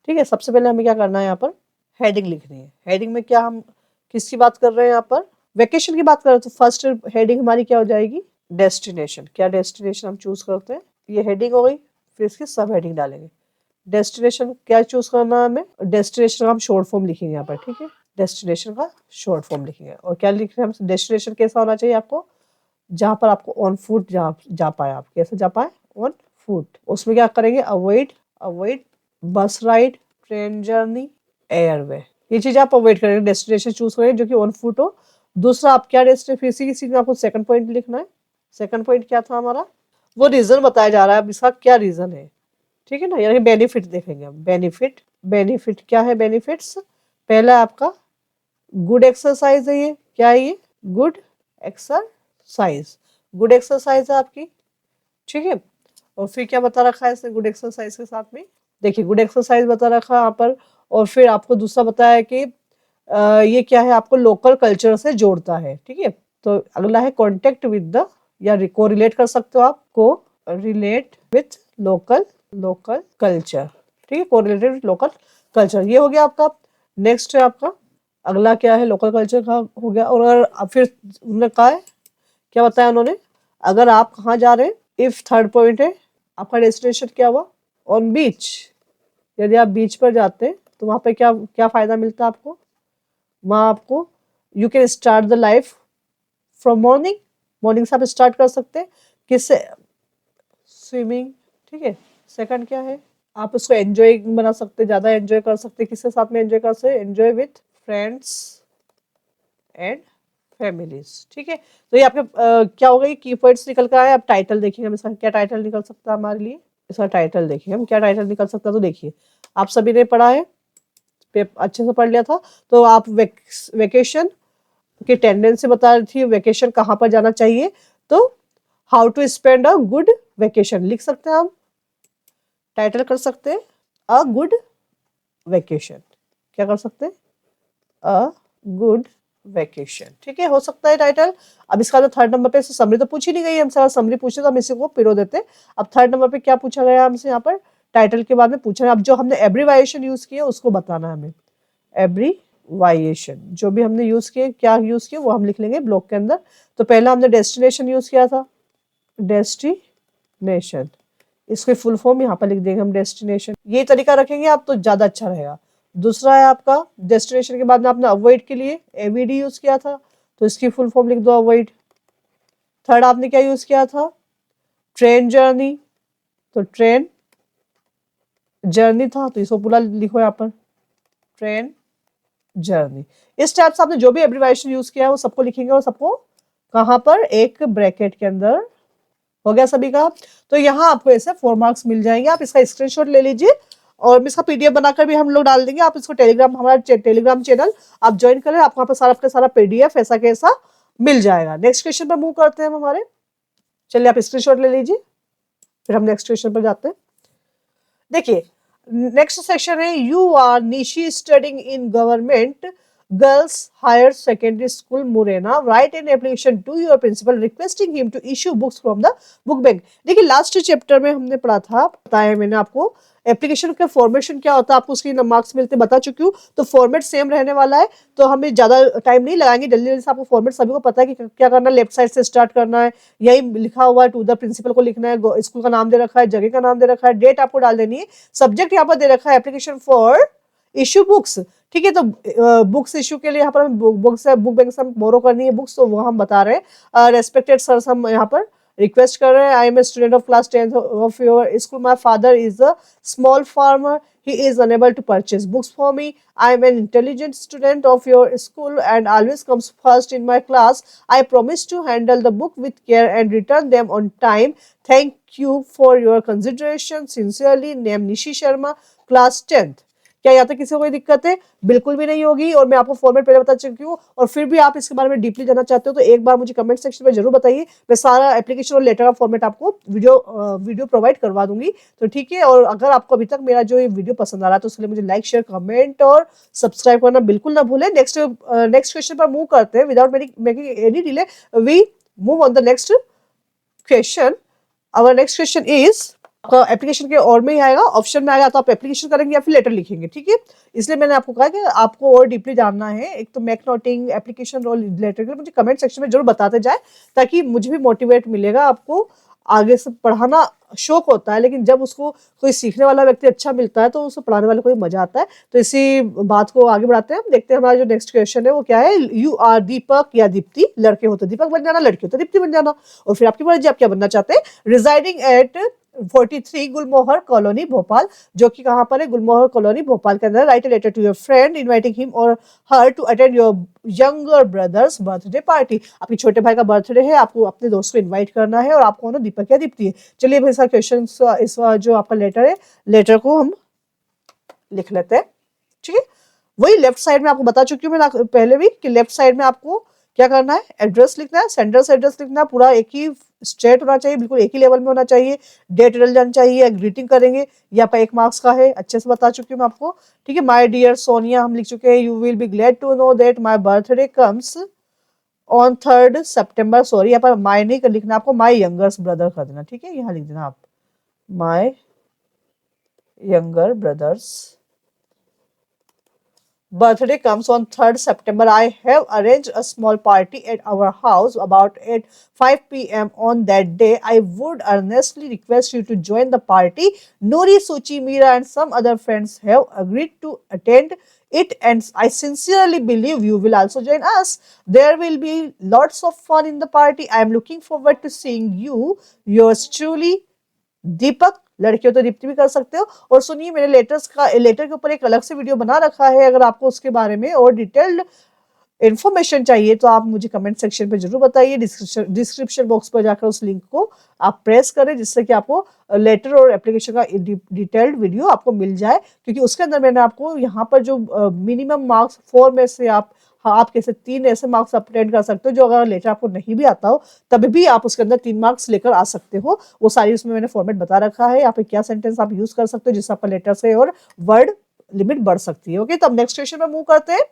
ठीक है। सबसे पहले हमें क्या करना है, यहाँ पर हेडिंग लिखनी है। हेडिंग में क्या हम किसकी बात कर रहे हैं, यहाँ पर वेकेशन की बात कर रहे हैं। तो फर्स्ट हेडिंग हमारी क्या हो जाएगी, डेस्टिनेशन। क्या डेस्टिनेशन हम चूज करते हैं, ये हेडिंग हो गई। फिर इसकी सब हेडिंग डालेंगे। डेस्टिनेशन क्या चूज करना है हमें, डेस्टिनेशन का हम शॉर्ट फॉर्म लिखेंगे यहाँ पर, ठीक है। डेस्टिनेशन का शॉर्ट फॉर्म लिखेंगे। और क्या लिख रहे हैं हम, डेस्टिनेशन कैसा होना चाहिए आपको, जहां पर आपको ऑन फुट जा पाए, आप कैसे जा पाए, ऑन फुट। उसमें क्या करेंगे, अवॉइड अवॉइड बस राइड, ट्रेन जर्नी, एयरवे, ये चीज आप अवॉइड करेंगे। डेस्टिनेशन चूज करेंगे जो कि ऑन फुट हो। दूसरा आप क्या डेस्टिनेशन, इसी चीज में आपको सेकंड पॉइंट लिखना है। सेकंड पॉइंट क्या था हमारा, वो रीजन बताया जा रहा है, अब इसका क्या रीजन है, ठीक है ना। यानी बेनिफिट देखेंगे हम। बेनिफिट, बेनिफिट क्या है, बेनिफिट्स पहला आपका गुड एक्सरसाइज है। ये क्या है, ये गुड एक्सरसाइज, गुड एक्सरसाइज है आपकी, ठीक है। और फिर क्या बता रखा है इसने गुड एक्सरसाइज के साथ में, देखिए गुड एक्सरसाइज बता रखा है यहाँ पर। और फिर आपको दूसरा बताया कि ये क्या है, आपको लोकल कल्चर से जोड़ता है, ठीक है। तो अगला है कॉन्टेक्ट विद द, या को रिलेट कर सकते हो आप, को relate with local local culture, ठीक है। को रिलेटेड विथ लोकल कल्चर, ये हो गया आपका। नेक्स्ट है आपका अगला क्या है, लोकल कल्चर का हो गया। और फिर उन्होंने कहा है, क्या बताया उन्होंने, अगर आप कहाँ जा रहे हैं, इफ थर्ड पॉइंट है आपका डेस्टिनेशन क्या हुआ, ऑन बीच। यदि आप बीच पर जाते हैं तो वहां पे क्या क्या फायदा मिलता है आपको, वहां आपको you can start the life from morning, morning से आप स्टार्ट कर सकते हैं, किससे, स्विमिंग, ठीक है। सेकंड क्या है, आप उसको एंजॉय बना सकते हैं, ज्यादा एंजॉय कर सकते हैं, किसके साथ में एंजॉय कर सकते हैं, enjoy with friends and families, ठीक है। तो ये आपके क्या होगा, ये की पॉइंट्स निकल कर आए। अब टाइटल देखेंगे हम इसका क्या टाइटल निकल सकता है हमारे लिए, इसका टाइटल देखिए हम क्या टाइटल निकल सकता है। तो देखिए आप सभी ने पढ़ा है, अच्छे से पढ़ लिया था। तो आप वेकेशन की टेंडेंसी बता रही थी, वेकेशन कहाँ पर जाना चाहिए। तो how to spend a good vacation लिख सकते हैं हम, टाइटल कर सकते हैं अ गुड वेकेशन, क्या कर सकते हैं, अ गुड वेकेशन, ठीक है, हो सकता है टाइटल। अब इसका जो थर्ड नंबर पे समरी तो पूछी नहीं गई हमसे, समरी पूछे तो हम इसी को पिरो देते। अब थर्ड नंबर पे क्या पूछा गया हमसे, यहाँ पर टाइटल के बाद में पूछा है, अब जो हमने एब्रीवाइजेशन यूज किया उसको बताना है हमें। एब्रीवाइजेशन जो भी हमने यूज किए, क्या यूज किया वो हम लिख लेंगे ब्लॉक के अंदर। तो पहला हमने डेस्टिनेशन यूज किया था, डेस्टिनेशन, इसके फुल फॉर्म यहाँ पर लिख देंगे हम, डेस्टिनेशन। ये तरीका रखेंगे आप तो ज्यादा अच्छा रहेगा। दूसरा है आपका डेस्टिनेशन के बाद में आपने अवॉइड के लिए एवीडी यूज किया था, तो इसकी फुल फॉर्म लिख दो अवॉइड। थर्ड आपने क्या यूज किया था, ट्रेन जर्नी, तो ट्रेन जर्नी था तो इसको पूरा लिखो यहाँ पर, ट्रेन जर्नी। इस टाइप से आपने जो भी एब्रिविएशन यूज किया है वो सबको लिखेंगे, और सबको कहां पर, एक ब्रैकेट के अंदर। हो गया सभी का। तो यहाँ आपको ऐसे 4 मार्क्स मिल जाएंगे, आप इसका स्क्रीनशॉट ले लीजिए, और इसका पीडीएफ बनाकर भी हम लोग डाल देंगे। आप इसको टेलीग्राम, हमारा टेलीग्राम चैनल आप ज्वाइन करें, आपको वहाँ पर सारा आपका सारा पीडीएफ ऐसा कैसा मिल जाएगा। नेक्स्ट क्वेश्चन पर मूव करते हैं हम हमारे। चलिए आप स्क्रीनशॉट ले लीजिए, फिर हम नेक्स्ट क्वेश्चन पर जाते हैं। देखिए नेक्स्ट सेक्शन है, you are Nishi studying in government girls higher secondary school Morena, write an application to your principal requesting him to issue books from the book bank. देखिए लास्ट चैप्टर में हमने पढ़ा था, बताया मैंने आपको एप्लीकेशन का फॉर्मेशन क्या होता है, आपको उसके मार्क्स मिलते बता चुकी हूँ। तो फॉर्मेट सेम रहने वाला है, तो हमें ज्यादा टाइम नहीं लगाएंगे, जल्दी जल्दी से आपको फॉर्मेट सभी को पता है कि क्या करना है। लेफ्ट साइड से स्टार्ट करना है, यही लिखा हुआ है, टू द प्रिंसिपल को लिखना है, स्कूल का नाम दे रखा है, जगह का नाम दे रखा है, डेट आपको डाल देनी है, सब्जेक्ट यहाँ पर दे रखा है एप्लीकेशन फॉर इश्यू बुक्स। ठीक है, तो बुक्स इश्यू के लिए यहाँ पर हम बुक बैंक से हम बोरो करनी है बुक्स, तो वो हम बता रहे हैं। रेस्पेक्टेड सर हम यहाँ पर रिक्वेस्ट कर रहे हैं, I am a student of class 10th of your school, my father is a small farmer, he is unable to purchase books for me, I am an intelligent student of your school and always comes first in my class, I promise to handle the book with care and return them on time, thank you for your consideration, sincerely name Nishi Sharma, class 10th। क्या यहाँ तक किसी को कोई दिक्कत है? बिल्कुल भी नहीं होगी, और मैं आपको फॉर्मेट पहले बता चुकी हूँ, और फिर भी आप इसके बारे में डीपली जानना चाहते हो तो एक बार मुझे कमेंट सेक्शन में जरूर बताइए, मैं सारा एप्लीकेशन और लेटर का फॉर्मेट आपको वीडियो प्रोवाइड करवा दूंगी। तो ठीक है, और अगर आपको अभी तक मेरा जो ये वीडियो पसंद आ रहा है तो उसके लिए मुझे लाइक शेयर कमेंट और सब्सक्राइब करना बिल्कुल ना भूलें। नेक्स्ट क्वेश्चन पर मूव करते हैं without making any delay, we move on the next question. Our next question is, आपका एप्लीकेशन के और में ही आएगा, ऑप्शन में आएगा, तो आप एप्लीकेशन करेंगे या फिर लेटर लिखेंगे। ठीक है, इसलिए मैंने आपको कहा कि आपको और डीपली जानना है, एक तो मैक नोटिंग एप्लीकेशन और लेटर के लिए मुझे कमेंट सेक्शन में जरूर बताते जाए, ताकि मुझे भी मोटिवेट मिलेगा। आपको आगे से पढ़ाना शौक होता है, लेकिन जब उसको कोई सीखने वाला व्यक्ति अच्छा मिलता है तो उसको पढ़ाने वाले को भी मजा आता है। तो इसी बात को आगे बढ़ाते हैं, हम देखते हैं हमारा जो नेक्स्ट क्वेश्चन है वो क्या है। यू आर दीपक या दीप्ति, लड़के हो तो दीपक बन जाना, लड़की हो तो दीप्ति बन जाना, और फिर आपकी मर्जी आप क्या बनना चाहते हैं। रिजाइडिंग एट 43 गुलमोहर कॉलोनी भोपाल, जो कि कहाँ पर है, गुलमोहर कॉलोनी भोपाल के अंदर। Write a letter to your friend inviting him और her to attend your younger brother's birthday party. आपके छोटे भाई का बर्थडे है, आपको अपने दोस्त को इनवाइट करना है, और आप कौन हो, दीपक या दीप्ति है। चलिए भाई साहब क्वेश्चन, इस जो आपका लेटर है, लेटर को हम लिख लेते हैं। ठीक है, वही लेफ्ट साइड में आपको बता चुकी हूँ मैं पहले भी कि लेफ्ट साइड में आपको क्या करना है, एड्रेस लिखना है, सेंडर्स एड्रेस लिखना है, पूरा एक ही स्ट्रेट होना चाहिए, बिल्कुल एक ही लेवल में होना चाहिए, डेट डल जानी चाहिए, ग्रीटिंग करेंगे, यहाँ पर 1 मार्क्स का है, अच्छे से बता चुकी हूँ मैं आपको। ठीक है, माय डियर सोनिया हम लिख चुके हैं, you will be glad to know that my birthday comes on 3rd September, sorry यहाँ पर माय नहीं कर लिखना, आपको माय यंगर्स ब्रदर कर देना। ठीक है, यहाँ लिख देना आप my younger brothers birthday comes on 3rd September. I have arranged a small party at our house about at 5 p.m. on that day. I would earnestly request you to join the party. Nuri, Suchi, Meera and some other friends have agreed to attend it, and I sincerely believe you will also join us. There will be lots of fun in the party. I am looking forward to seeing you. Yours truly, दीपक, लड़कियों तो दीप्ति भी कर सकते हो। और सुनिए, मैंने letter के ऊपर एक अलग से वीडियो बना रखा है, अगर आपको उसके बारे में और डिटेल्ड इन्फॉर्मेशन चाहिए तो आप मुझे कमेंट सेक्शन पे जरूर बताइए, डिस्क्रिप्शन बॉक्स पर जाकर उस लिंक को आप प्रेस करें, जिससे कि आपको लेटर और एप्लीकेशन का डिटेल्ड वीडियो आपको मिल जाए, क्योंकि उसके अंदर मैंने आपको यहाँ पर जो मिनिमम मार्क्स 4 में से आप कैसे 3 ऐसे मार्क्स अटेंड कर सकते हो, जो अगर लेटर आपको नहीं भी आता हो तब भी आप उसके अंदर 3 मार्क्स लेकर आ सकते हो। वो सारी उसमें मैंने फॉर्मेट बता रखा है, यहाँ पे क्या सेंटेंस आप यूज कर सकते हो जिससे आपका लेटर से और वर्ड लिमिट बढ़ सकती है। ओके, तो अब नेक्स्ट क्वेश्चन में मूव करते हैं।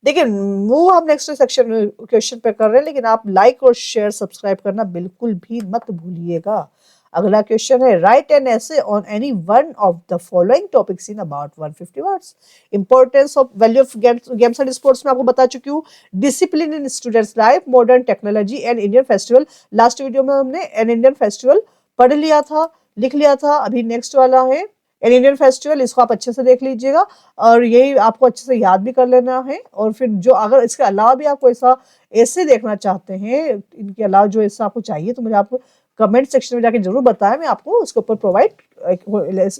देखिए, मूव हम नेक्स्ट सेक्शन क्वेश्चन पे कर रहे हैं, लेकिन आप लाइक और शेयर सब्सक्राइब करना बिल्कुल भी मत भूलिएगा। अगला क्वेश्चन है, right an essay on any one of the following topics in about 150 words. Importance of value of games and sports में आपको बता चुकी हूँ, discipline in students life, modern technology and Indian festival. Last video में हमने an Indian festival पढ़ लिया था, लिख लिया था। अभी नेक्स्ट वाला है एन इंडियन फेस्टिवल, इसको आप अच्छे से देख लीजिएगा और यही आपको अच्छे से याद भी कर लेना है। और फिर जो अगर इसके अलावा भी आपको ऐसे देखना चाहते हैं, इनके अलावा जो ऐसा आपको चाहिए, तो मुझे आप कमेंट सेक्शन में जाके जरूर बताएं, मैं आपको उसके ऊपर प्रोवाइड,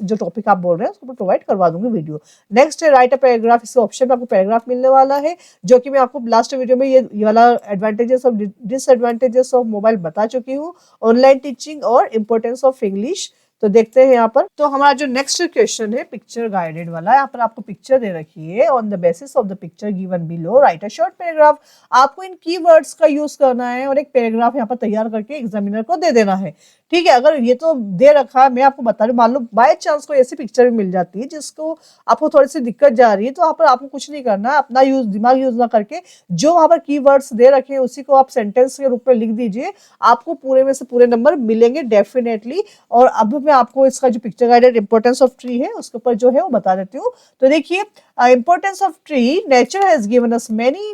जो टॉपिक आप बोल रहे हैं उसके ऊपर प्रोवाइड करवा दूंगी वीडियो। नेक्स्ट है राइट अ पैराग्राफ, इसके ऑप्शन में आपको पैराग्राफ मिलने वाला है, जो कि मैं आपको लास्ट वीडियो में ये वाला एडवांटेजेस और डिसएडवांटेजेस ऑफ मोबाइल बता चुकी हूँ, ऑनलाइन टीचिंग और इम्पोर्टेंस ऑफ इंग्लिश। तो देखते हैं यहाँ पर। तो हमारा जो नेक्स्ट क्वेश्चन है पिक्चर गाइडेड वाला, यहाँ पर आपको पिक्चर दे रखी है। On the basis of the picture given below right a short paragraph. आपको इन कीवर्ड्स का यूज करना है और एक पैराग्राफ यहाँ पर तैयार करके एग्जामिनर को दे देना है। ठीक है, अगर ये तो दे रखा है, मैं आपको बता रही हूँ, मान लो बाय चांस कोई ऐसी पिक्चर मिल जाती है जिसको आपको थोड़ी सी दिक्कत जा रही है, तो वहाँ पर आपको कुछ नहीं करना है, अपना दिमाग यूज ना करके जो वहाँ पर कीवर्ड्स दे रखे हैं उसी को आप सेंटेंस के रूप में लिख दीजिए। आपको पूरे में से पूरे नंबर मिलेंगे डेफिनेटली। और अब मैं आपको इसका जो picture guided importance of tree है उसके ऊपर जो है वो बता देती हूँ। तो देखिए, importance of tree, nature has given us many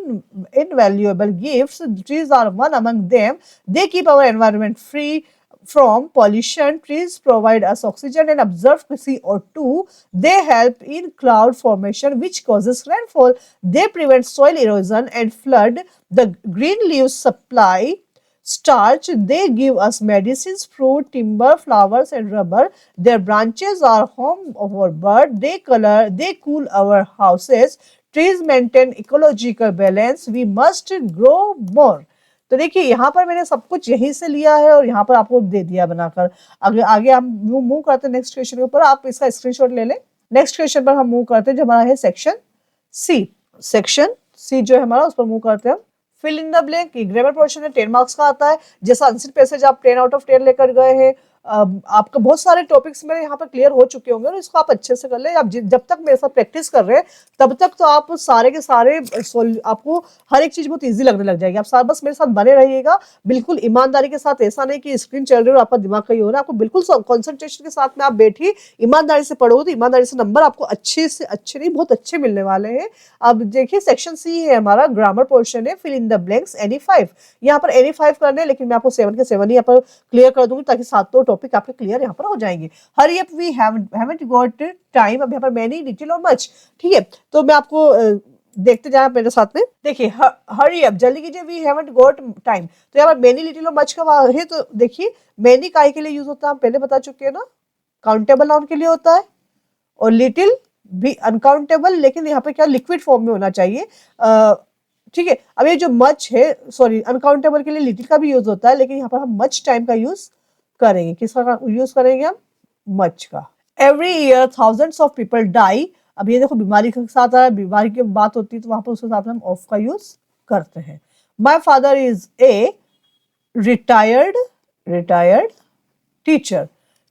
invaluable gifts, trees are one among them, they keep our environment free from pollution, trees provide us oxygen and absorb CO2. They help in cloud formation which causes rainfall. They prevent soil erosion and flood. The green leaves supply starch. They give us medicines, fruit, timber, flowers and rubber. Their branches are home of our bird. They cool our houses. Trees maintain ecological balance. We must grow more. तो देखिए यहाँ पर मैंने सब कुछ यहीं से लिया है और यहाँ पर आपको दे दिया बनाकर। आगे आगे हम मूव करते हैं नेक्स्ट क्वेश्चन के ऊपर, आप इसका स्क्रीनशॉट ले लें। नेक्स्ट क्वेश्चन पर हम मूव करते हैं जो हमारा है सेक्शन सी। सेक्शन सी जो है हमारा, उस पर मूव करते हैं हम। Fill in the blank, grammar portion है, 10 मार्क्स का आता है। जैसा आंसर पैसेज आप 10 आउट ऑफ 10 लेकर गए हैं, आपका बहुत सारे टॉपिक्स मेरे यहाँ पर क्लियर हो चुके होंगे और इसको आप अच्छे से कर ले। आप जब तक मेरे साथ प्रैक्टिस कर रहे हैं तब तक तो आप सारे के सारे आपको हर एक चीज बहुत इजी लगने लग जाएगी। आप साथ बस मेरे साथ बने रहिएगा बिल्कुल ईमानदारी के साथ। ऐसा नहीं कि स्क्रीन चल रही है और आपका दिमाग कहीं हो रहा है, आपको बिल्कुल कॉन्सेंट्रेशन के साथ में आप बैठिए, ईमानदारी से पढ़ोगे तो ईमानदारी से नंबर आपको अच्छे से अच्छे नहीं बहुत अच्छे मिलने वाले हैं। अब देखिए सेक्शन सी है हमारा, ग्रामर पोर्शन है। Fill in the blanks, any 5, यहाँ पर एनी 5 करने, लेकिन मैं आपको 7 के 7 यहाँ पर क्लियर कर दूंगी ताकि 7 टॉपिक आपके क्लियर यहाँ पर हो जाएंगे। Hurry up, we haven't got time, अब यहाँ पर मैनी, लिटिल और मच। ठीक है, तो मैं आपको देखते जाए मेरे साथ में। देखिए हरी अप, जल्दी कीजिए, वी haven't got time। तो यहाँ पर मैनी, लिटिल और मच का है। तो देखिए मैनी काहे के लिए यूज होता है हम पहले बता चुके हैं ना, काउंटेबल नाउन के लिए होता है, और लिटिल भी अनकाउंटेबल, लेकिन यहाँ पे क्या लिक्विड फॉर्म में होना चाहिए। ठीक है, अब ये जो मच है, सॉरी अनकाउंटेबल के लिए लिटिल का भी यूज होता है, लेकिन यहाँ पर हम मच टाइम का यूज करेंगे। किसका यूज करेंगे हम? मच का। Every year thousands of people die, अब ये देखो बीमारी के साथ आ रहा है, बीमारी की बात होती है तो वहां पर उसके साथ हम ऑफ का यूज करते हैं। My father is a retired teacher.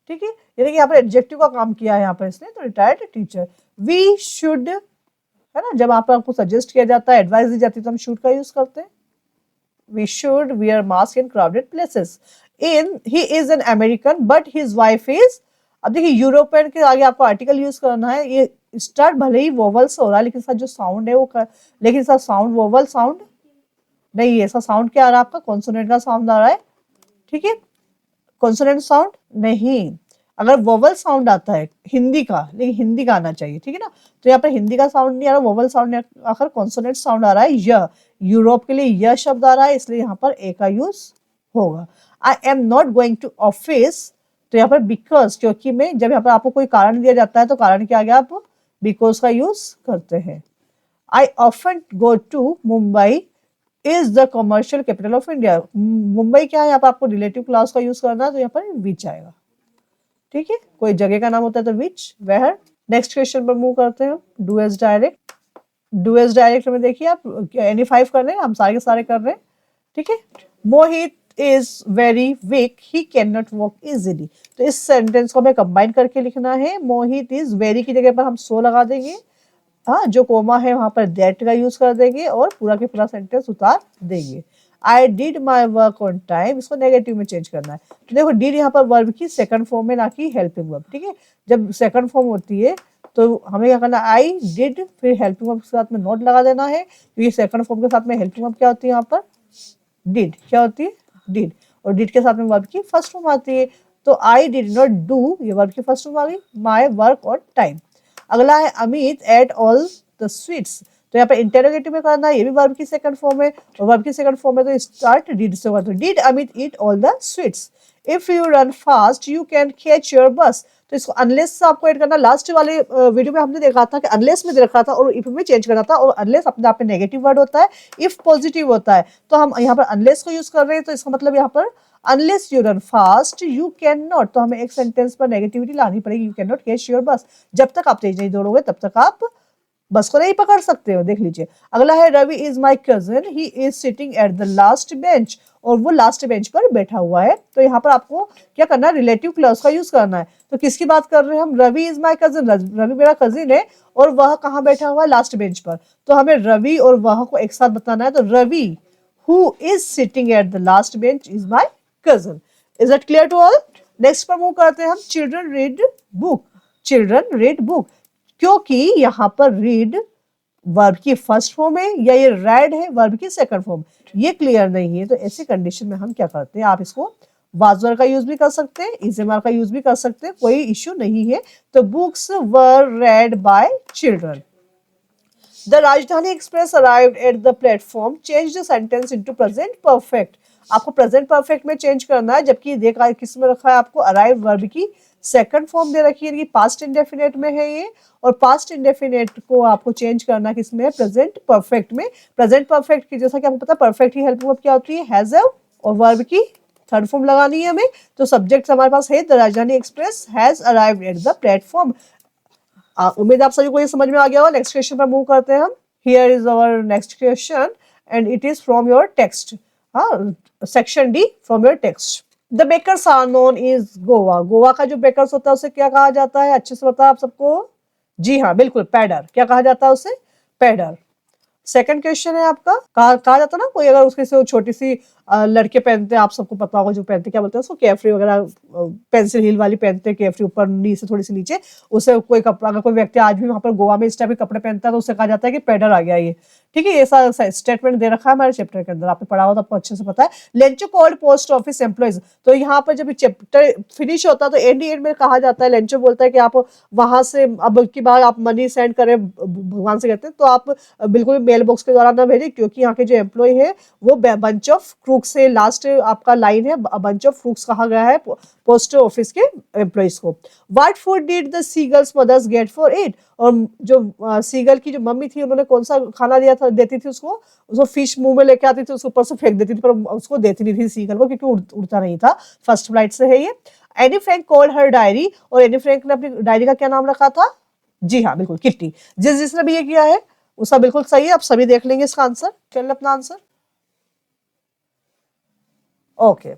ठीक है, यानी कि यहाँ पर एडजेक्टिव का काम किया है यहाँ पर इसने, तो रिटायर्ड टीचर। वी शुड, है ना, जब आपको सजेस्ट किया जाता है, एडवाइस दी जाती है तो हम शुड का यूज करते हैं। We should wear mask in crowded places. He is an American, but his wife is, अब देखिए यूरोपियन के आगे आपको आर्टिकल यूज करना है। ये स्टार्ट भले ही वोवल से हो रहा है, लेकिन साथ जो साउंड है वो लेकिन साथ साउंड वोवल साउंड नहीं है। ऐसा साउंड क्या आ रहा है आपका? कॉन्सोनेंट का साउंड आ रहा है। ठीक है, कॉन्सोनेंट साउंड नहीं, अगर वोवल साउंड आता है हिंदी का, लेकिन हिंदी का आना चाहिए। ठीक है ना, तो यहाँ पर हिंदी का साउंड नहीं आ रहा, वोवल साउंड आकर कॉन्सोनेंट साउंड आ रहा है। य, यूरोप के लिए यह शब्द आ रहा है, इसलिए यहाँ पर ए का यूज होगा। I am not going to office, तो यहाँ पर बिकॉज, क्योंकि मैं, जब यहाँ पर आपको कोई कारण दिया जाता है तो कारण के आगे आप बिकॉज का यूज करते हैं। I often go to Mumbai is the commercial capital of India. Mumbai क्या है, यहाँ पर आपको रिलेटिव क्लास का यूज करना है, तो यहाँ पर विच आएगा। ठीक है, कोई जगह का नाम होता है तो विच, वेयर। नेक्स्ट क्वेश्चन पर मूव करते हैं। Do as direct, do as direct में देखिए आप एनी 5 कर रहे हैं, हम सारे के सारे कर रहे हैं। ठीक है, Mohit is very weak, he can not walk easily. तो इस सेंटेंस को हमें कंबाइन करके लिखना है। मोहित इज, वेरी की जगह पर हम सो लगा देंगे, हाँ, जो कोमा है वहां पर दैट का यूज कर देंगे और पूरा के पूरा सेंटेंस उतार देंगे। I did my work on time, इसको नेगेटिव में चेंज करना है। तो देखो डिड यहाँ पर वर्ब की सेकंड फॉर्म में, ना कि हेल्पिंग वर्ब। ठीक है, जब सेकंड फॉर्म होती है तो हमें क्या करना है, आई डिड, फिर हेल्पिंग वर्ब के साथ में नोट लगा देना है, क्योंकि सेकंड फॉर्म के साथ में हेल्पिंग वर्ब क्या होती है यहाँ पर? डिड। क्या होती है? डिड। और डिड के साथ में वर्ब की फर्स्ट फॉर्म आती है, तो आई डिड नॉट डू, ये वर्ब की फर्स्ट फॉर्म आ गई, माई वर्क ऑन टाइम। अगला है Amit at all the sweets, तो यहाँ पर इंटेरोगेटिव में करना है, ये भी वर्ब की सेकंड फॉर्म है, और वर्ब की सेकंड फॉर्म है तो स्टार्ट डिड से होगा। तो did Amit eat all the sweets. If you run fast you can catch your बस, तो इसको अनलेस से आपको ऐड करना। लास्ट वाले वीडियो में हमने देखा था कि अनलेस में दे रखा था और इफ में चेंज करना था, और अनलेस अपने आप में नेगेटिव वर्ड होता है, इफ पॉजिटिव होता है। तो हम यहाँ पर अनलेस को यूज कर रहे हैं, तो इसका मतलब यहाँ पर unless you run fast you can not, तो हमें एक सेंटेंस पर नेगेटिविटी लानी पड़ेगी, you can not catch your बस, जब तक आप तेज नहीं दौड़ोगे तब तक आप बस को नहीं पकड़ सकते हो। देख लीजिए अगला है Ravi is my cousin, he is sitting at the last bench, और वो लास्ट बेंच पर बैठा हुआ है। तो यहाँ पर आपको क्या करना है, रिलेटिव क्लॉज का यूज करना है। तो किसकी बात कर रहे हैं हम, Ravi is my cousin, Ravi मेरा कजिन है और वह कहाँ बैठा हुआ है, लास्ट बेंच पर। तो हमें रवि और वह को एक साथ बताना है, तो Ravi who is sitting at the last bench is my cousin. Is it clear to all? Next पर मूव करते हैं हम, children read book, children read book, क्योंकि यहाँ पर रीड वर्ब की फर्स्ट फॉर्म है या ये रेड है वर्ब की सेकंड फॉर्म, ये क्लियर नहीं है। तो ऐसी कंडीशन में हम क्या करते हैं, आप इसको वाज वर्ब का यूज भी कर सकते हैं, इज एम आर का यूज भी कर सकते हैं, कोई इश्यू नहीं है। तो books were red bye children. The Rajdhani Express arrived at the platform. Change the sentence into present perfect. आपको प्रेजेंट परफेक्ट में चेंज करना है, जबकि देखा किस में रखा है आपको, अराइव वर्ब की सेकंड फॉर्म दे रखी है, कि पास्ट इंडेफिनेट में है ये, और पास्ट इंडेफिनेट को आपको चेंज करना किसमें है, प्रेजेंट परफेक्ट में। प्रेजेंट परफेक्ट की जैसा कि आपको पता है परफेक्ट की हेल्प क्या होती है, हैज हैव, और वर्ब की थर्ड फॉर्म लगानी है हमें। तो सब्जेक्ट हमारे पास है, द राजधानी express has arrived at the platform. उम्मीद आप सभी को ये समझ में आ गया होगा। नेक्स्ट क्वेश्चन पर मूव करते हैं हम। Here is our next question and it is from your text, section D from your text. The bakers are known is Goa, Goa का जो बेकर्स होता है उसे क्या कहा जाता है, अच्छे से पता है आप सबको? जी हाँ बिल्कुल, पैडर। क्या कहा जाता है उसे, पैडर। सेकंड क्वेश्चन है आपका, कहा जाता है ना कोई अगर उसके से छोटी सी लड़के पहनते हैं, आप सबको पता होगा जो पहनते क्या बोलते हैं उसको, कैफरी वगैरह, पेंसिल हील वाली पहनते हैं कैफरी, ऊपर नी से थोड़ी सी नीचे, उसे कोई कपड़ा, अगर कोई व्यक्ति आज भी वहां पर गोवा में इस टाइप के कपड़े पहनता है तो उसे कहा जाता है कि पैडर आ गया ये। ठीक है, ये सारा स्टेटमेंट दे रखा है हमारे चैप्टर के अंदर, आपने पढ़ा हो तो आपको अच्छे से पता है। Lencho called post office employees, तो यहाँ पर जब चैप्टर फिनिश होता है तो एंड में कहा जाता है, लेंचो बोलता है कि आप वहां से अब की बार आप मनी सेंड करें भगवान से कहते हैं, तो आप बिल्कुल मेल बॉक्स के द्वारा ना भेजें, क्योंकि यहाँ के जो एम्प्लॉय है वो बंच ऑफ क्रूक्स से, लास्ट आपका लाइन है बंच ऑफ क्रूक्स कहा गया है पोस्ट ऑफिस के एम्प्लॉइज को। What food did the seagulls mothers get for it, और जो सीगल की जो मम्मी थी उन्होंने कौन सा खाना दिया था, देती थी उसको फिश मुंह में लेके आती थी, उसको ऊपर से फेंक देती थी, पर उसको देती नहीं थी सीगल को, क्योंकि उड़ता नहीं था, फर्स्ट फ्लाइट से है ये। Anne Frank called her diary, और एनी फ्रैंक ने अपनी डायरी का क्या नाम रखा था, जी हाँ बिल्कुल किट्टी। जिसने भी ये किया है उसका बिल्कुल सही है, आप सभी देख लेंगे इसका आंसर, चलिए अपना आंसर। ओके,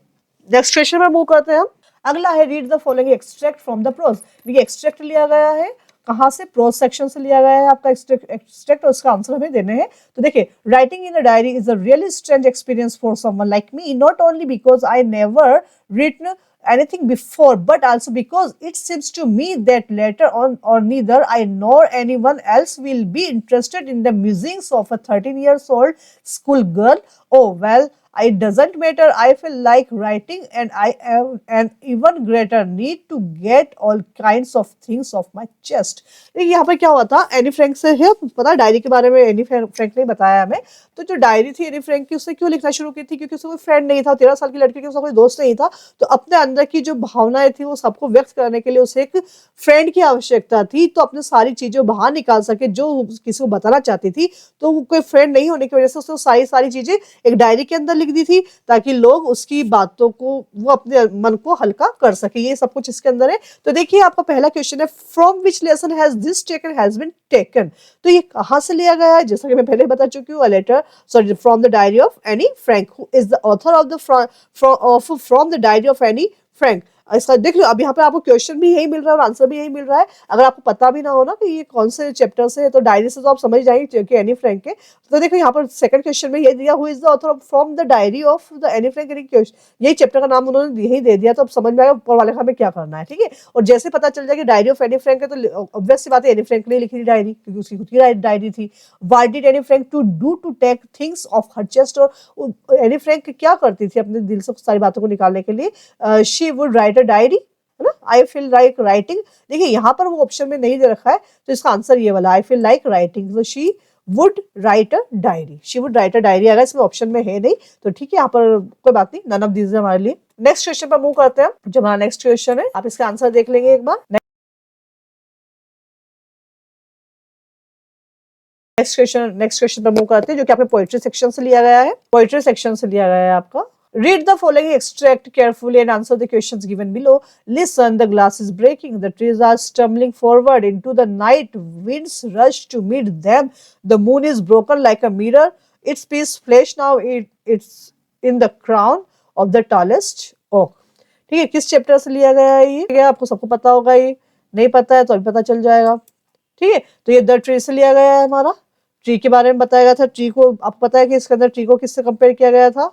नेक्स्ट क्वेश्चन में मूव करते हैं हम। अगला है read the following extract from the prose. ये एक्सट्रैक्ट लिया गया है कहाँ से, प्रोज सेक्शन से लिया गया है आपका एक्सट्रैक्ट, और उसका आंसर हमें देने हैं। तो देखिए, writing in a diary is a really strange experience for someone like me, not only because I never written anything before, but also because it seems to me that later on or neither I nor anyone else will be interested in the musings of a 13 years old school girl. Oh well, it doesn't matter. I feel like writing and I have an even greater need to get all kinds of things off my chest. यहाँ पर क्या हुआ था, Anne Frank से है पता, diary के बारे में एनी फ्रैंक ने बताया हमें। तो जो डायरी थी एनी फ्रैंक की, उससे क्यों लिखना शुरू की थी, क्योंकि उसका कोई फ्रेंड नहीं था, 13 साल की लड़की की उसका कोई दोस्त नहीं था, तो अपने अंदर की जो भावनाएं थी वो सबको व्यक्त करने के लिए उसे एक फ्रेंड की आवश्यकता थी, तो अपने सारी चीजें बाहर निकाल सके जो किसी को बताना चाहती थी। तो कोई फ्रेंड नहीं होने की वजह से उसने सारी चीजें एक डायरी के अंदर लिख दी थी, ताकि लोग उसकी बातों को, वो अपने मन को हल्का कर सके, ये सब कुछ इसके अंदर है। तो देखिए आपका पहला क्वेश्चन है, from which lesson has this taken has been taken, तो ये कहां से लिया गया है, जैसा कि मैं पहले बता चुकी हूँ, letter sorry from the diary of Anne Frank, who is the author of the from the diary of Anne Frank. इसका देख लो, अब यहाँ पे आपको क्वेश्चन भी यही मिल रहा है और आंसर भी यही मिल रहा है। अगर आपको पता भी ना हो ना कि ये कौन से चैप्टर से है, तो डायरी से तो आप समझ जाएंगे कि एनी फ्रैंक के। तो देखो यहाँ पर सेकंड क्वेश्चन में ये दिया, who is the author from the diary of the Anne Frank, यही चैप्टर का नाम उन्होंने यही दे दिया, तो अब समझ में आएगा ऊपर वाले का हमें क्या करना है। ठीक है, और जैसे पता चल जाएगा डायरी ऑफ एनी फ्रैंक है, तो ऑब्वियस सी बात है एनी फ्रैंक ने लिखी थी डायरी, क्योंकि उसकी खुद की डायरी थी। What did Anne Frank to do to take things of her chest, और एनी फ्रैंक क्या करती थी अपने दिल से सारी बातों को निकालने के लिए, she would write a diary, है ना, आई फील लाइक राइटिंग। देखिए यहाँ पर वो ऑप्शन में नहीं दे रखा है, तो इसका आंसर ये वाला, आई फील लाइक राइटिंग, तो she would write a diary, she would write a diary, अगर इसमें ऑप्शन में है नहीं तो ठीक है, यहाँ पर कोई बात नहीं, नन ऑफ दीज है हमारे लिए। नेक्स्ट क्वेश्चन पर मूव करते हैं, जो हमारा नेक्स्ट क्वेश्चन है, आप इसका आंसर देख लेंगे एक बार। नेक्स्ट क्वेश्चन पर मूव करते हैं, जो कि आपके पोएट्री सेक्शन से लिया गया है, पोएट्री सेक्शन से लिया गया है आपका। Read the following extract carefully and answer the questions given below. Listen, the glass is breaking. The trees are stumbling forward into the night. Winds rush to meet them. The moon is broken like a mirror. Its piece flesh now. It's in the crown of the tallest oak. ठीक है, किस chapter से लिया गया है ये? आपको सबको पता होगा, ये नहीं पता है तो अभी पता चल जाएगा। ठीक है, तो ये द ट्री से लिया गया है, हमारा ट्री के बारे में बताया गया था। ट्री को आपको पता है कि इसके अंदर ट्री को किससे कंपेयर किया गया था?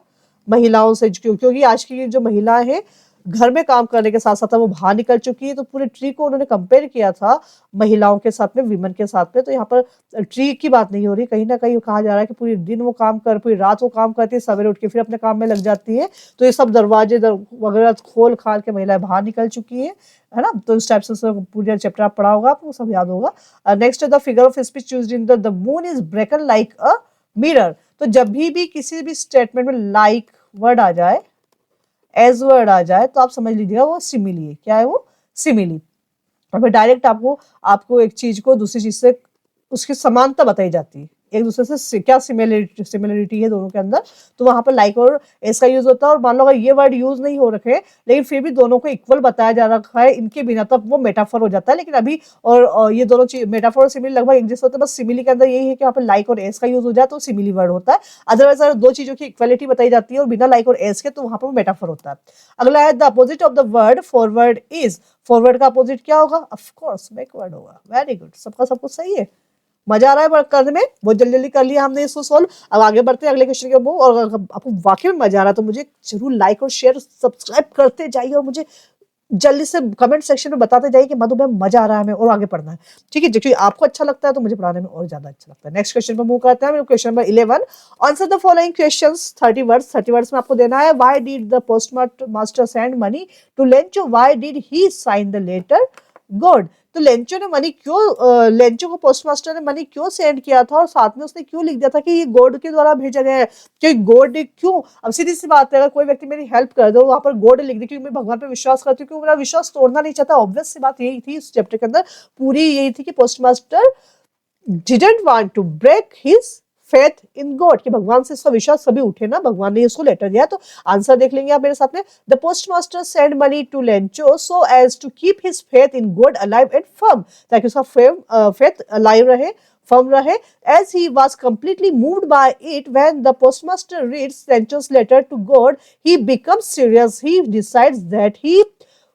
महिलाओं से, क्योंकि आज की जो महिलाएं हैं घर में काम करने के साथ साथ वो बाहर निकल चुकी है, तो पूरे ट्री को उन्होंने कंपेयर किया था महिलाओं के साथ में, विमेन के साथ में। तो यहाँ पर ट्री की बात नहीं हो रही, कहीं ना कहीं कहा जा रहा है कि पूरी दिन वो काम कर, पूरी रात वो काम करती है, सवेरे उठ के फिर अपने काम में लग जाती है। तो ये सब दरवाजे वगैरह खोल खाल के महिलाएं बाहर निकल चुकी है ना। तो इस टाइप से पूरा चैप्टर आप पढ़ा होगा, आपको सब याद होगा। Next, the figure of speech used in the moon is ब्रेकन like a mirror. तो जब भी किसी भी स्टेटमेंट में लाइक वर्ड आ जाए, एज वर्ड आ जाए, तो आप समझ लीजिएगा वो सिमिली है। क्या है वो? सिमिली। और फिर डायरेक्ट आपको एक चीज को दूसरी चीज से उसकी समानता बताई जाती है, एक दूसरे से क्या सिमिलरिटी है दोनों के अंदर, तो वहां पर लाइक और एस का यूज होता है। और मान लो अगर ये वर्ड यूज नहीं हो रखे लेकिन फिर भी दोनों को इक्वल बताया जा रखा है इनके बिना, तब वो मेटाफर हो जाता है। लेकिन अभी और ये दोनों चीज मेटाफर और सिमिली लगभग एक जैसे होते हैं, बस सिमिली के अंदर यही है कि यहाँ पर लाइक और एस का यूज हो जाए तो सिमिली वर्ड होता है। अदरवाइज अगर दो चीजों की इक्वालिटी बताई जाती है और बिना लाइक और एस के, तो वहां पर वो मेटाफर होता है। अगला है the opposite of the word forward is. Forward का अपोजिट क्या होगा? ऑफ कोर्स बैकवर्ड होगा। वेरी गुड, सबका सब कुछ सही है। मजा आ रहा है करने में, बहुत जल्दी जल्दी कर लिया हमने इसको सोल्व। अब आगे बढ़ते हैं अगले क्वेश्चन के ऊपर। और अगर आपको वाकई में मजा आ रहा है तो मुझे जरूर लाइक और शेयर सब्सक्राइब करते जाइए और मुझे जल्दी से कमेंट सेक्शन में बताते जाइए कि मधु मैम मजा आ रहा है हमें और आगे पढ़ना है। ठीक है, क्योंकि आपको अच्छा लगता है तो मुझे पढ़ाने में और ज्यादा अच्छा लगता है। नेक्स्ट क्वेश्चन पर मूव करते हैं। Question number 11, answer the following questions 30 words. 30 words में आपको देना है। Why did the post master send money to Lencho? Why did he sign the letter God? तो लेंचो ने मनी क्यों, लेंचो को पोस्टमास्टर ने मनी क्यों सेंड किया था और साथ में उसने क्यों लिख दिया था कि ये गॉड के द्वारा भेजा गया है? कि गॉड क्यों? अब सीधी सी बात है, अगर कोई व्यक्ति मेरी हेल्प कर दे, वहां पर गॉड लिख दे, क्योंकि मैं भगवान पे विश्वास करती हूँ, क्योंकि मेरा विश्वास तोड़ना नहीं चाहता। ऑब्वियस सी बात यही थी इस चैप्टर के अंदर, पूरी यही थी कि postmaster didn't want to break his faith in God, कि भगवान से इसका विश्वास सभी उठे ना, भगवान ने इसको लेटर दिया। तो आंसर देख लेंगे आप मेरे साथ में। The postmaster send money to Lencho so as to keep his faith in God alive and firm, ताकि उसका फेथ अलाइव रहे, फर्म रहे। As he was completely moved by it, when the postmaster reads Lencho's letter to God, he becomes serious. He decides that he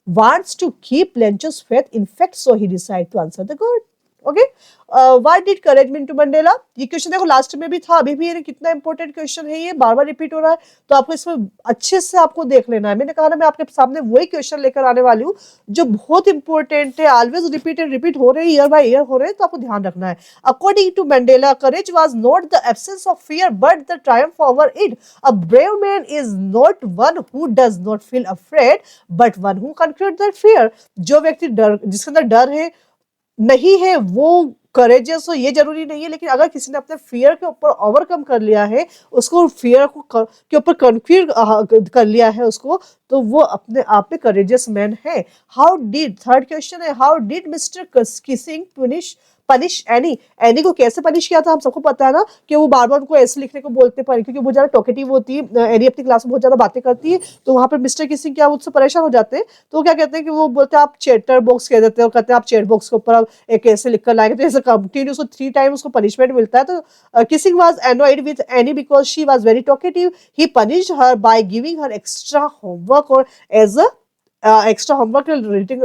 wants to keep Lencho's faith. In fact, so he decides to answer the God. Okay, why did courage Mintu Mandela? ये question देखो last में भी था, अभी भी ये कितना important question है, ये बार बार रिपीट हो रहा है, तो आपको इसमें अच्छे से आपको देख लेना है। मैंने कहा ना मैं आपके सामने वही क्वेश्चन लेकर आने वाली हूँ जो बहुत इंपॉर्टेंट है, ऑलवेज रिपीट हो रहे हैं, ईयर बाय ईयर हो रहे हैं, तो आपको ध्यान रखना है। According to Mandela, courage was not the absence of fear but the triumph over it. A brave man is not one who does not feel afraid but one who conquers that fear. जो व्यक्ति डर, जिसके अंदर डर है नहीं है, वो करेजियस हो ये जरूरी नहीं है, लेकिन अगर किसी ने अपने फियर के ऊपर ओवरकम कर लिया है, उसको फियर को के ऊपर कॉन्क्रीट कर लिया है उसको, तो वो अपने आप में करेजियस मैन है। हाउ डिड, थर्ड क्वेश्चन है, how did mister Keesing punish any? Any को कैसे पनिश किया था? हम सबको पता है ना कि वो बार बार उनको ऐसे लिखने को बोलते पर, क्योंकि वो ज्यादा टॉकेटिव होती है, एनी अपनी क्लास में बहुत ज्यादा बातें करती है, तो वहां पर मिस्टर किसिंग क्या उससे परेशान हो जाते हैं, तो वो क्या कहते हैं कि वो बोलते हैं आप चैटर बॉक्स कह देते हैं, और कहते हैं आप चैट बॉक्स के ऊपर आप एक ऐसे लिख कर लाएंगे, तो ऐसे कंटिन्यू 3 टाइम उसको पनिशमेंट मिलता है। तो Keesing was annoyed with Anne because she was very talkative. He punished her by giving her extra homework और as extra homework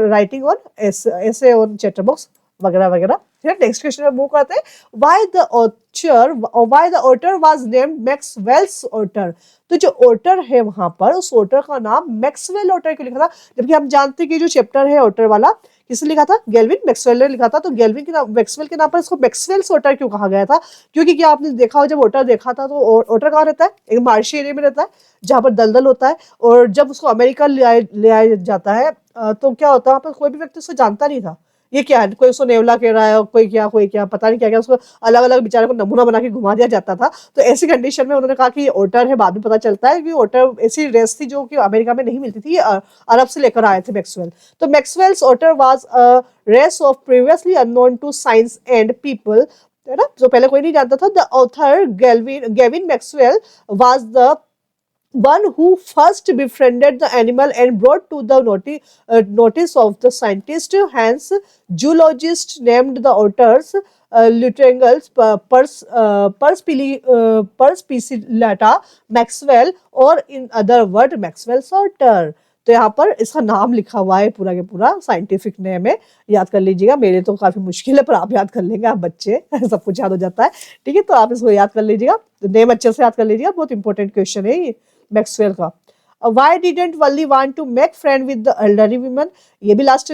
writing on essay on chatter box वगैरह वगैरह। फिर नेक्स्ट क्वेश्चन में move करते हैं। Why the otter was named Maxwell's otter? तो जो otter है वहां पर, उस ऑटर का नाम मैक्सवेल ऑटर क्यों लिखा था? जबकि हम जानते हैं कि जो चैप्टर है ऑटर वाला किसने लिखा था? गेल्विन मैक्सवेल ने लिखा था। तो गेल्विन के नाम, मैक्सवेल के नाम पर इसको मैक्सवेल्स ऑटर क्यों कहा गया था? क्योंकि क्या आपने देखा हो, जब ऑटर देखा था तो ऑटर कहाँ रहता है? एक मार्शी एरिया में रहता है जहाँ पर दलदल होता है, और जब उसको अमेरिका ले आया जाता है तो क्या होता है, वहाँ पर कोई भी व्यक्ति उसको जानता नहीं था ये क्या है, कोई उसको नेवला कह रहा है, कोई क्या पता नहीं क्या क्या, उसको अलग अलग बेचारे को नमूना बना के घुमा दिया जाता था। तो ऐसी कंडीशन में उन्होंने कहा कि ये ओटर है। बाद में पता चलता है कि ओटर ऐसी रेस थी जो कि अमेरिका में नहीं मिलती थी, अरब से लेकर आए थे मैक्सवेल। तो Maxwell's otter was a race of previously unknown to science and people, है ना, जो पहले कोई नहीं जानता था। The author Gavin Maxwell was the one who first befriended the animal and brought to the notice of the scientist. Hence, zoologist named the otters Lutrangles perspicillata Maxwell, or in other word Maxwell's otter. तो यहाँ पर इसका नाम लिखा हुआ है पूरा के पूरा, साइंटिफिक नेम है, याद कर लीजिएगा। मेरे तो काफी मुश्किल है पर आप याद कर लेंगे, आप बच्चे सब कुछ याद हो जाता है। ठीक है, तो आप इसको याद कर लीजिएगा, नेम अच्छे से याद कर लीजिएगा, बहुत इंपॉर्टेंट क्वेश्चन है ये मैक्सवेल का। Why didn't Valli want to make friend with the elderly women, ये भी लास्ट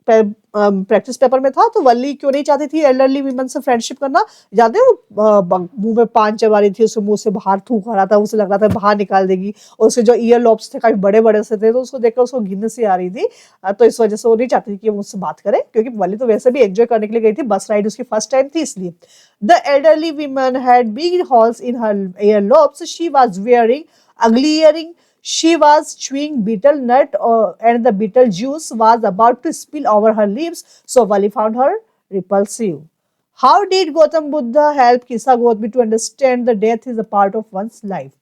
प्रैक्टिस पेपर में था। तो वल्ली क्यों नहीं चाहती थी एल्डरली वीमेन से फ्रेंडशिप करना? जानते हो, मुंह में पान चबा रही थी, उसके मुंह से बाहर थूक आ रहा था, उसे लग रहा था बाहर निकाल देगी, और उसके जो ईयर लॉब्स थे काफी बड़े बड़े से थे, तो उसको देखकर उसको घिन सी आ रही थी। तो इस वजह से वो नहीं चाहती थी कि वो उससे बात करे, क्योंकि वल्ली तो वैसे भी एंजॉय करने के लिए गई थी, बस राइड उसकी फर्स्ट टाइम थी इसलिए। The elderly women had big holes in her year lobes, she was wearing ugly earring. She was chewing betel nut, and the betel juice was about to spill over her lips, so Wali found her repulsive. How did Gautam Buddha help Kisa Gotami to understand that death is a part of one's life?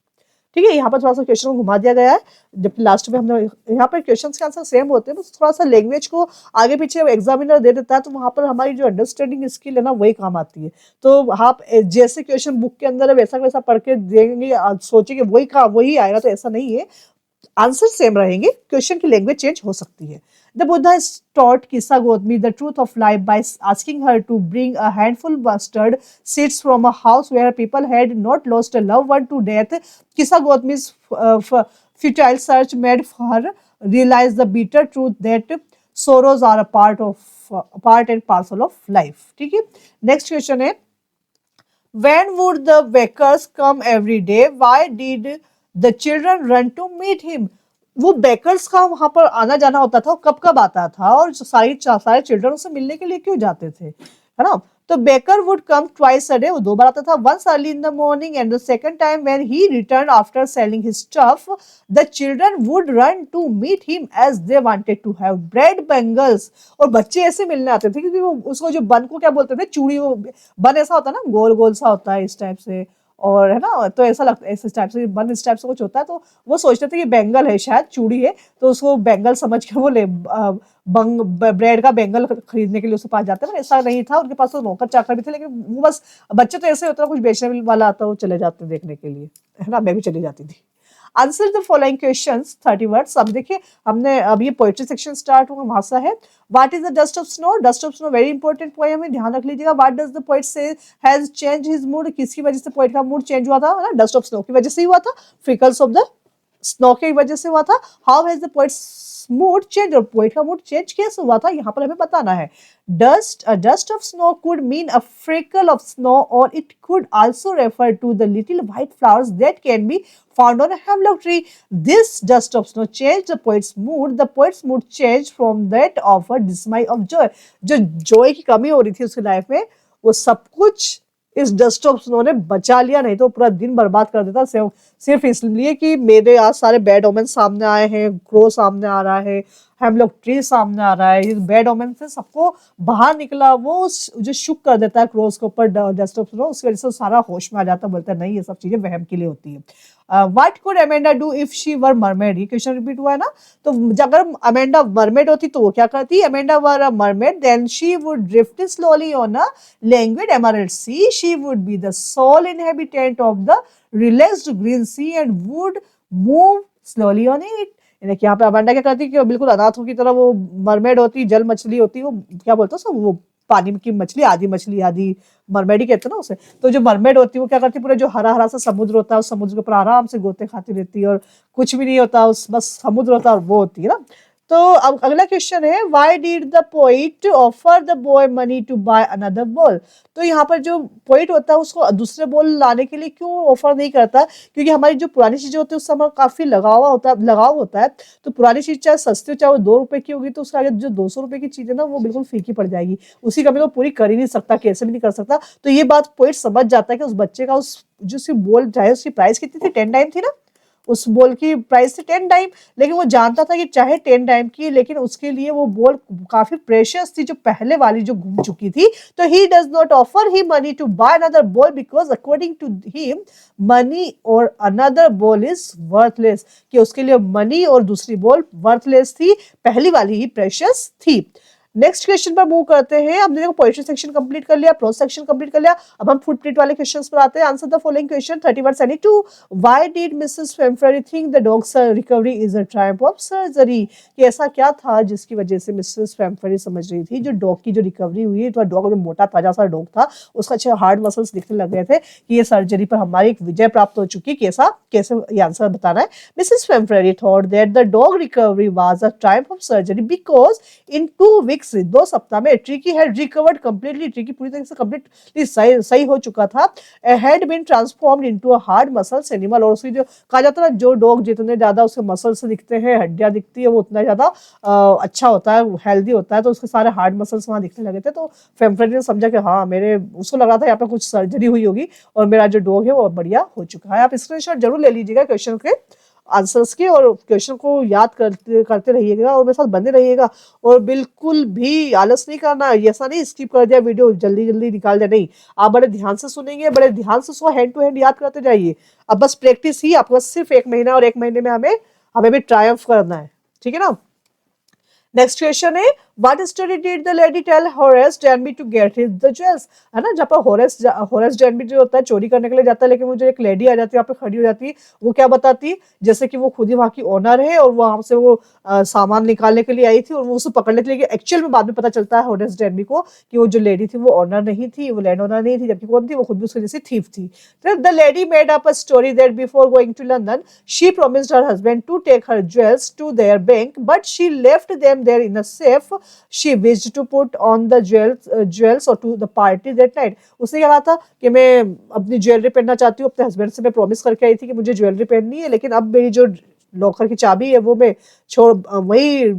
ठीक है, यहाँ पर थोड़ा सा question को घुमा दिया गया है, जबकि लास्ट में हमने यहाँ पर क्वेश्चन के आंसर सेम होते हैं, बस थोड़ा सा लैंग्वेज को आगे पीछे एग्जामिनर दे देता है, तो वहाँ पर हमारी जो अंडरस्टैंडिंग स्किल है ना वही काम आती है। तो आप जैसे क्वेश्चन बुक के अंदर है वैसा वैसा पढ़ के देंगे, सोचेंगे वही काम वही आएगा, तो ऐसा नहीं है, आंसर सेम रहेंगे, क्वेश्चन की लैंग्वेज चेंज हो सकती है। The Buddha taught Kisa Gotami the truth of life by asking her to bring a handful mustard seeds from a house where people had not lost a loved one to death. Kisa Gotami's futile search made her realize the bitter truth that sorrows are a part and parcel of life. ठीक है, next question है, when would the beggars come every day? Why did the children run to meet him? वो bakers का वहां पर आना जाना होता था, कब कब आता था, और सारे चिल्ड्रन से मिलने के लिए क्यों जाते थे, है ना? तो baker would come twice a day, वो 2 बार आता था, once early in the morning and the second time when he return after selling his stuff. The children would run to meet him as they wanted to have bread bangles, और बच्चे ऐसे मिलने आते थे क्योंकि वो उसको जो बन को क्या बोलते थे, चूड़ी, वो बन ऐसा होता है ना, गोल गोल सा होता है इस टाइप से, और है ना, तो ऐसा लगता है इस टाइप से बन, इस टाइप से कुछ होता है, तो वो सोचते थे कि बेंगल है, शायद चूड़ी है, तो उसको बेंगल समझ के वो ले ब्रेड का बेंगल खरीदने के लिए उसके पास जाते हैं। ऐसा नहीं था, उनके पास तो नौकर चाकर भी थे, लेकिन वो बस बच्चे तो ऐसे होता है, कुछ बेचने वाला आता है वो चले जाते हैं देखने के लिए, है ना, मैं भी चली जाती थी। Answer the following questions 30 words. अब देखिए हमने अब ये पोएट्री सेक्शन स्टार्ट हुआ, वहां से है, what is the dust of snow? Dust of snow very important poem है, ध्यान रख लीजिएगा। व्हाट डज द पोएट से हैज चेंज हिज मूड? किसकी वजह से पोएट का मूड चेंज हुआ था? ना, डस्ट ऑफ स्नो की वजह से ही हुआ था, फ्रिकल्स ऑफ द स्नो की वजह से हुआ था। How has the poets mood change, और पोएट का मूड चेंज कैसे हुआ था, यहाँ पर हमें बताना है। Dust, a dust of snow could mean a freckle of snow, or it could also refer to the little white flowers that can be found on a hemlock tree. This dust of snow changed the poet's mood. The poet's mood changed from that of a dismay of joy. जो joy की कमी हो रही थी उसकी life में, वो सब कुछ इस डस्ट ऑफ स्नो ने बचा लिया, नहीं तो पूरा दिन बर्बाद कर देता, सिर्फ इसलिए कि मेरे आज सारे बैड ओमेन सामने आए हैं, क्रो सामने आ रहा है, हेमलॉक ट्री सामने आ रहा है, इस बैड ओमेन से सबको बाहर निकला, वो जो शुक कर देता है क्रोस के ऊपर डस्ट ऑफ स्नो, उसकी वजह से सारा होश में आ जाता है, बोलता है नहीं ये सब चीजें वहम के लिए होती है। What could Amanda do if she were mermaid? ये क्वेश्चन रिपीट हुआ है ना, तो अगर अमेंडा मरमेड होती तो वो क्या करती? Amanda were a mermaid, then she would drift slowly on a languid emerald sea, she would be the sole inhabitant of the relaxed green sea and would move slowly on it. यहाँ पे Amanda क्या करती कि बिल्कुल अनाथों की तरह वो mermaid होती, जल मछली होती, वो क्या बोलते हैं वो पानी की मछली, आदि मरमेड ही कहते हैं ना उसे। तो जो मरमेड होती है वो क्या करती है, पूरा जो हरा हरा सा समुद्र होता है उस समुद्र के ऊपर आराम से गोते खाती रहती है, और कुछ भी नहीं होता, उस बस समुद्र होता है और वो होती है ना। तो अब अगला क्वेश्चन है, why did the poet offer the boy money to buy another ball? तो यहाँ पर जो पोइट होता है उसको दूसरे बॉल लाने के लिए क्यों ऑफर नहीं करता? क्योंकि हमारी जो पुरानी चीजें होती है उससे हमारा काफी लगाव होता है, तो पुरानी चीज चाहे सस्ती हो चाहे वो 2 रुपए की होगी, तो उसके आगे जो 200 रुपए की चीज है ना वो बिल्कुल फीकी पड़ जाएगी, उसकी कमी तो पूरी कर ही नहीं सकता, कैसे भी नहीं कर सकता। तो ये बात पोइट समझ जाता है कि उस बच्चे का उस जो उसकी बॉल चाहे उसकी प्राइस कितनी थी, 10 टाइम थी ना, उस बॉल की प्राइस थी 10 डाइम, लेकिन वो जानता था कि चाहे 10 डाइम की, लेकिन उसके लिए वो बॉल काफी प्रेशियस थी जो पहले वाली जो घूम चुकी थी। तो he does not offer he money to buy another ball because according to him money और अनदर बॉल इज वर्थलेस, कि उसके लिए मनी और दूसरी बॉल वर्थलेस थी, पहली वाली ही प्रेशियस थी। नेक्स्ट क्वेश्चन पर मूव करते हैं। हमने देखो पोएट्री सेक्शन कंप्लीट कर लिया, प्रोज सेक्शन कंप्लीट कर लिया, अब हम फुटप्रिंट वाले क्वेश्चंस पर आते हैं। Answer the following question 31-72। Why did Mrs Pumphrey think the dog's recovery is a triumph of surgery, कि ऐसा क्या था जिसकी वजह से मिसेस फेम्फरी समझ रही थी जो डॉग की जो रिकवरी हुई है, तो डॉग जो मोटा ताजा सा डॉग था उसका अच्छे हार्ड मसल्स दिखने लग गए थे, कि ये सर्जरी पर हमारी एक विजय प्राप्त हो चुकी। कैसा कैसे ये आंसर बताना है। Mrs Pumphrey thought that the dog recovery was a triumph of surgery because in 2 weeks, 2 सप्ताह में Tricki had recovered completely, Tricki पूरी तरह से कंप्लीटली सही हो चुका था, had been transformed into a hard muscles animal. और उसकी जो कहा जाता है ना, जो डॉग जितने ज्यादा उसके मसल्स दिखते हैं, हड्डियां दिखती है, वो उतना ज्यादा अच्छा होता है, हेल्दी होता है। तो उसके सारे हार्ड मसल्स वहां दिखने लगे थे। तो फेम्फरी ने समझा कि हाँ, मेरे उसको लग रहा था यहाँ पे कुछ सर्जरी हुई होगी और मेरा जो डॉग है वो बढ़िया हो चुका है। आप स्क्रीनशॉट जरूर ले लीजिएगा क्वेश्चन के आंसर्स के, और क्वेश्चन को याद करते रहिएगा और मेरे साथ बने रहिएगा, और बिल्कुल भी आलस नहीं करना। ऐसा नहीं स्किप कर दिया वीडियो, जल्दी जल्दी निकाल दिया, नहीं, आप बड़े ध्यान से सुनेंगे, बड़े ध्यान से उसको हैंड टू हैंड याद करते जाइए। अब बस प्रैक्टिस ही, आपको सिर्फ 1 महीना, और 1 महीने में हमें भी ट्रायम्फ करना है, ठीक है ना। नेक्स्ट क्वेश्चन है, what story did the lady tell Horace Denby to get his the jewels, है ना। जहाँ पर होरेस डेनबी जो होता है चोरी करने के लिए जाता है, लेकिन वो जो एक लेडी आ जाती है वहाँ पे खड़ी हो जाती है, वो क्या बताती, जैसे कि वो खुद ही वहाँ की ओनर है और वहां से वो सामान निकालने के लिए आई थी, और वो उसको पकड़ने के लिए, एक्चुअल में बाद में पता चलता है होरेस डेनबी को कि वो जो लेडी थी वो ओनर नहीं थी, वो लैंड ओनर नहीं थी, जबकि कौन थी, वो खुद भी उसकी जैसी थीफ थी। The lady made up a story that before going to London she promised her husband to take her jewels to their bank, but she left them there in a safe she wished to put on the jewels or to the party that night। उसने क्या कहा था कि मैं अपनी jewellery पहनना चाहती हूँ, अपने हस्बैंड से मैं प्रॉमिस करके आई थी कि मुझे ज्वेलरी पहननी है, लेकिन अब मेरी जो लॉकर की चाबी है वो मैं वही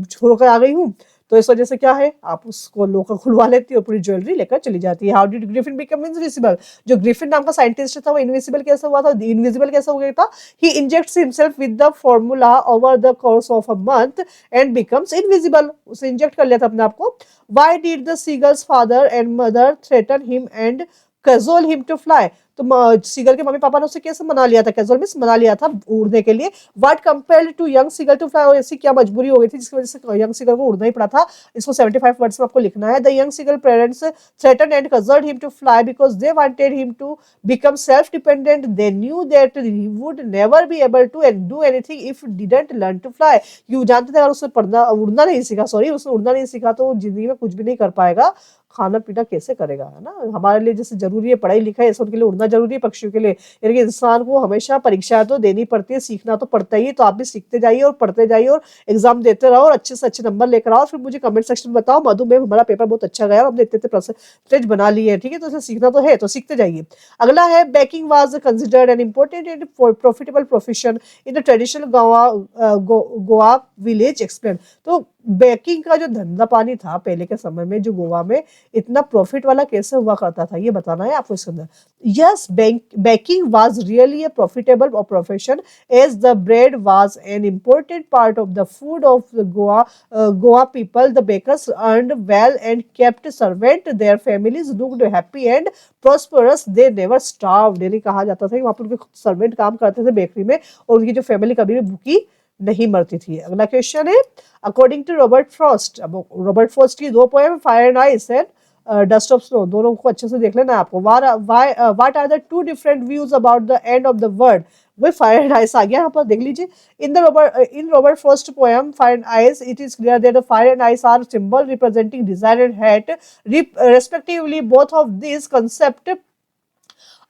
छोड़ कर आ गई हूँ। तो इस वजह से क्या है, आप उसको लॉकर खुलवा लेती है और पूरी ज्वेलरी लेकर चली जाती है। How did Griffin become invisible, जो ग्रिफिन नाम का साइंटिस्ट था वो इनविजिबल कैसे हुआ था, इनविजिबल कैसे हो गया था। He injects himself with the formula over the course of a month and becomes invisible, उसे इंजेक्ट कर लिया था अपने आप को। Why did the seagull's father and mother threaten him and cajole him to fly, तो सीगल के mummy पापा ने उसे कैसे मना लिया था, कैजुअल मींस मना लिया था उड़ने के लिए। What compelled to young seagull to fly, और ऐसी क्या मजबूरी हो गई थी जिसकी वजह से यंग सीगल को उड़ना ही पड़ा था। इसको 75 वर्ड्स में आपको लिखना है। The young seagull parents threaten and cajoled him to fly because they wanted him to become self dependent, they knew that he would never be able to do anything if didn't learn to fly, क्यों जानते थे अगर उसने उड़ना नहीं सीखा, उसने उड़ना नहीं सीखा तो जिंदगी में कुछ भी नहीं कर पाएगा, खाना पीना कैसे करेगा, है ना। हमारे लिए जैसे जरूरी है पढ़ाई लिखाई, ऐसे उनके लिए उड़ना जरूरी है, पक्षियों के लिए। यानी कि इंसान को हमेशा परीक्षा तो देनी पड़ती है, सीखना तो पड़ता ही है। तो आप भी सीखते जाइए और पढ़ते जाइए और एग्जाम देते रहो और अच्छे से अच्छे नंबर लेकर आओ। फिर मुझे कमेंट सेक्शन में बताओ, मधु मैम हमारा पेपर बहुत अच्छा गया और हमने इतने परसेंटेज बना लिए हैं, ठीक है। तो इसे सीखना तो है, तो सीखते जाइए। अगला है, baking was considered an important and profitable profession in the traditional Goa village explain, तो बेकिंग का जो धंधा पानी था पहले के समय में, जो गोवा में इतना प्रॉफिट वाला कैसे हुआ करता था, ये बताना है आपको इसके अंदर। Yes, baking was really a profitable profession as the bread was an important part of the food of the Goa people. The bakers earned well and kept servant their families looked happy and prosperous, they never starved, यानी कहा जाता था कि वहां पर उनके servant काम करते थे बेकरी में और उनकी जो फैमिली कभी भी भूखी नहीं मरती थी। अगला क्वेश्चन है, अकॉर्डिंग टू रॉबर्ट फ्रॉस्ट, अब रॉबर्ट फ्रॉस्ट की 2 poem fire and ice and dust of snow, दोनों को अच्छे से देख लेना आपको। What are the 2 different views about the end of the world, वो फायर एंड आइस आ गया यहाँ पर, देख लीजिए। In Robert Frost poem fire and ice it is clear that the fire and ice are symbol representing desire and hate respectively. Both of these concept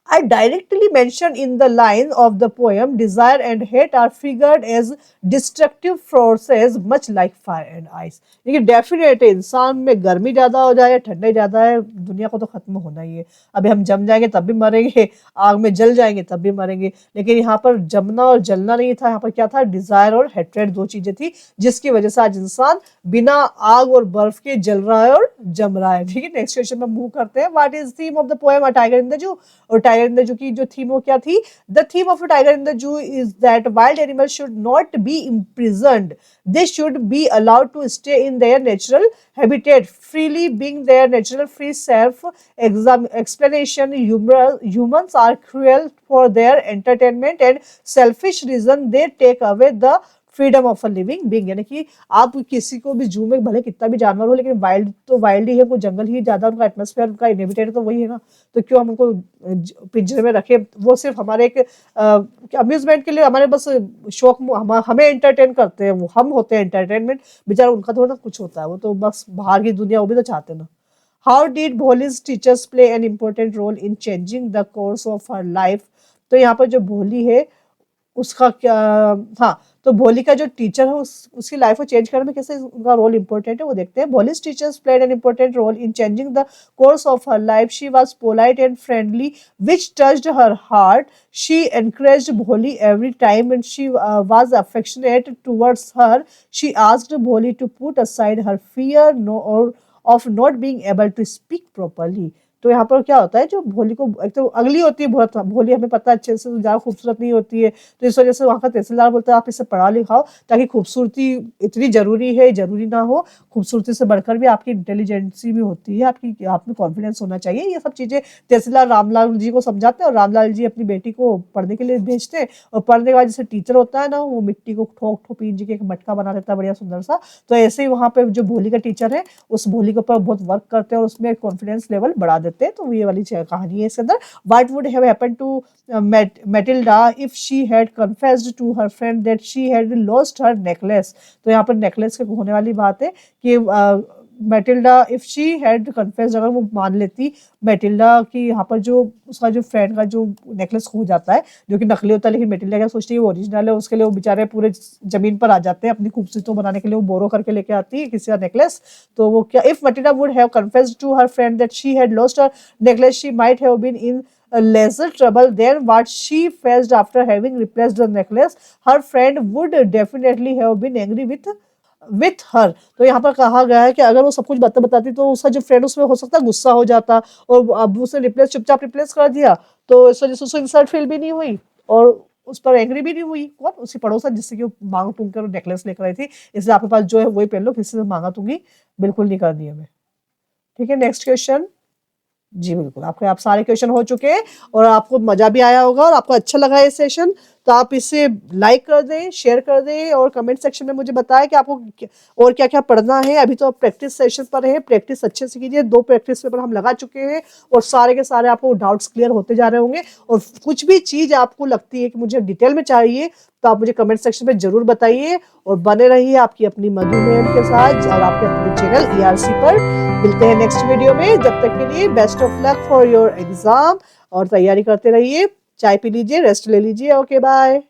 I directly mentioned in the lines of the poem. Desire and hate are figured as destructive forces much like fire and ice. लेकिन definite है, इंसान में गर्मी ज्यादा हो जाए, ठंडे ज्यादा है, दुनिया को तो खत्म होना ही है। अभी हम जम जाएंगे तब भी मरेंगे, आग में जल जाएंगे तब भी मरेंगे। लेकिन यहाँ पर जमना और जलना नहीं था, यहाँ पर क्या था, डिजायर और हेट्रेड, 2 चीजें थी जिसकी वजह से आज इंसान बिना आग और बर्फ के जल रहा है और जम रहा है, ठीक है। नेक्स्ट क्वेश्चन में मूव करते हैं। What is theme of the poem a tiger in the जू, और टाइगर टाइगर इन द जू की जो थीम वो क्या थी, the theme of tiger in the zoo is that wild animal should not be imprisoned, they should be allowed to stay in their natural habitat freely being their natural free self explanation. Humans are cruel for their entertainment and selfish reason, they take away the freedom of a living being. यानी कि आप किसी को भी जू में भले कितना भी जानवर हो, लेकिन वाइल्ड तो वाइल्ड ही है, वो जंगल ही ज्यादा उनका एटमॉस्फेयर, उनका इनहेबिटेट तो वही है ना, तो क्यों हम उनको पिंजरे में रखे? वो सिर्फ हमारे एक अम्यूजमेंट के लिए, हमारे बस शौक, हमें एंटरटेन करते हैं, वो हम होते हैं एंटरटेनमेंट, बेचारा उनका थोड़ा कुछ होता है, वो तो बस बाहर की दुनिया वो भी तो चाहते हैं ना। How did Bholi's teachers play an important role in changing the course of her life? तो यहाँ पर जो भोली है उसका क्या, हाँ, तो भोली का जो टीचर है उसकी लाइफ को चेंज करने में कैसे उनका रोल इंपॉर्टेंट है वो देखते हैं। Bholi's teachers played an important role in changing the course of her life. She was polite and friendly which touched her heart. She encouraged Bholi every time and she was affectionate towards her. She asked Bholi to put aside her fear और of not being able to speak properly. तो यहाँ पर क्या होता है, जो भोली को, एक तो अगली होती है बहुत, भोली हमें पता है अच्छे से ज़्यादा खूबसूरत नहीं होती है, तो इस वजह से वहाँ का तहसीलदार बोलता है आप इसे पढ़ा लिखाओ, ताकि खूबसूरती इतनी जरूरी है, जरूरी ना हो, खूबसूरती से बढ़कर भी आपकी इंटेलिजेंसी भी होती है, आपकी आप में कॉन्फिडेंस होना चाहिए। ये सब चीज़ें तहसीलदार रामलाल जी को समझाते हैं और रामलाल जी अपनी बेटी को पढ़ने के लिए भेजते हैं। और पढ़ने के बाद जैसे टीचर होता है ना, वो मिट्टी को ठोक ठोक पींज के एक मटका बना देता है बढ़िया सुंदर सा, तो ऐसे ही वहाँ पे जो भोली का टीचर है उस भोली के ऊपर बहुत वर्क करते हैं और उसमें कॉन्फिडेंस लेवल बढ़ा देते हैं। तो ये वाली कहानी है इसके अंदर। What would have happened to Matilda if she had confessed to her friend that she had lost her necklace? तो यहाँ पर नेकलेस के होने वाली बात है कि Matilda if she had confessed, अगर वो मान लेती मैटिल्डा की यहाँ पर जो उसका जो फ्रेंड का जो नेकलेस खो जाता है, जो कि नकली होता है, लेकिन मैटिल्डा क्या सोचती है वो ओरिजिनल है, उसके लिए वो बेचारे पूरे जमीन पर आ जाते हैं, अपनी खूबसूरती बनाने के लिए वो बोरो करके लेके आती है किसी का नेकलेस। तो वो क्या, if Matilda would have confessed to her friend that she had lost her necklace, she might have been in lesser trouble than what she faced after having replaced the necklace. Her friend would definitely have been angry with her. तो यहाँ पर कहा गया है कि अगर वो सब कुछ बताती तो उसका जो फ्रेंड उसमें हो सकता है गुस्सा हो जाता, और अब उसने चुपचाप रिप्लेस कर दिया, तो इस वजह से उसको इंसल्ट फील भी नहीं हुई और उस पर एंग्री भी नहीं हुई। कौन? उसकी पड़ोसन, जिससे कि वो मांग तूंग कर नेकलेस लेकर आई थी, इसलिए आपके पास जो है वही पहन लो, किसी से मांगा तूंगी बिल्कुल नहीं करनी हमें। ठीक है, नेक्स्ट क्वेश्चन। जी बिल्कुल, आप सारे क्वेश्चन हो चुके हैं और आपको मजा भी आया होगा और आपको अच्छा लगा ये सेशन, तो आप इसे लाइक कर दें, शेयर कर दें और कमेंट सेक्शन में मुझे बताएं कि आपको और क्या क्या पढ़ना है। अभी तो आप प्रैक्टिस सेशन पर हैं, प्रैक्टिस अच्छे से कीजिए। 2 प्रैक्टिस पेपर हम लगा चुके हैं और सारे के सारे आपको डाउट्स क्लियर होते जा रहे होंगे। और कुछ भी चीज़ आपको लगती है कि मुझे डिटेल में चाहिए तो आप मुझे कमेंट सेक्शन में जरूर बताइए और बने रहिए आपकी अपनी मधु मैम के साथ और आपके अपने चैनल ERC पर। मिलते हैं नेक्स्ट वीडियो में, जब तक के लिए best of luck for your exam और तैयारी करते रहिए। चाय पी लीजिए, रेस्ट ले लीजिए। Okay bye.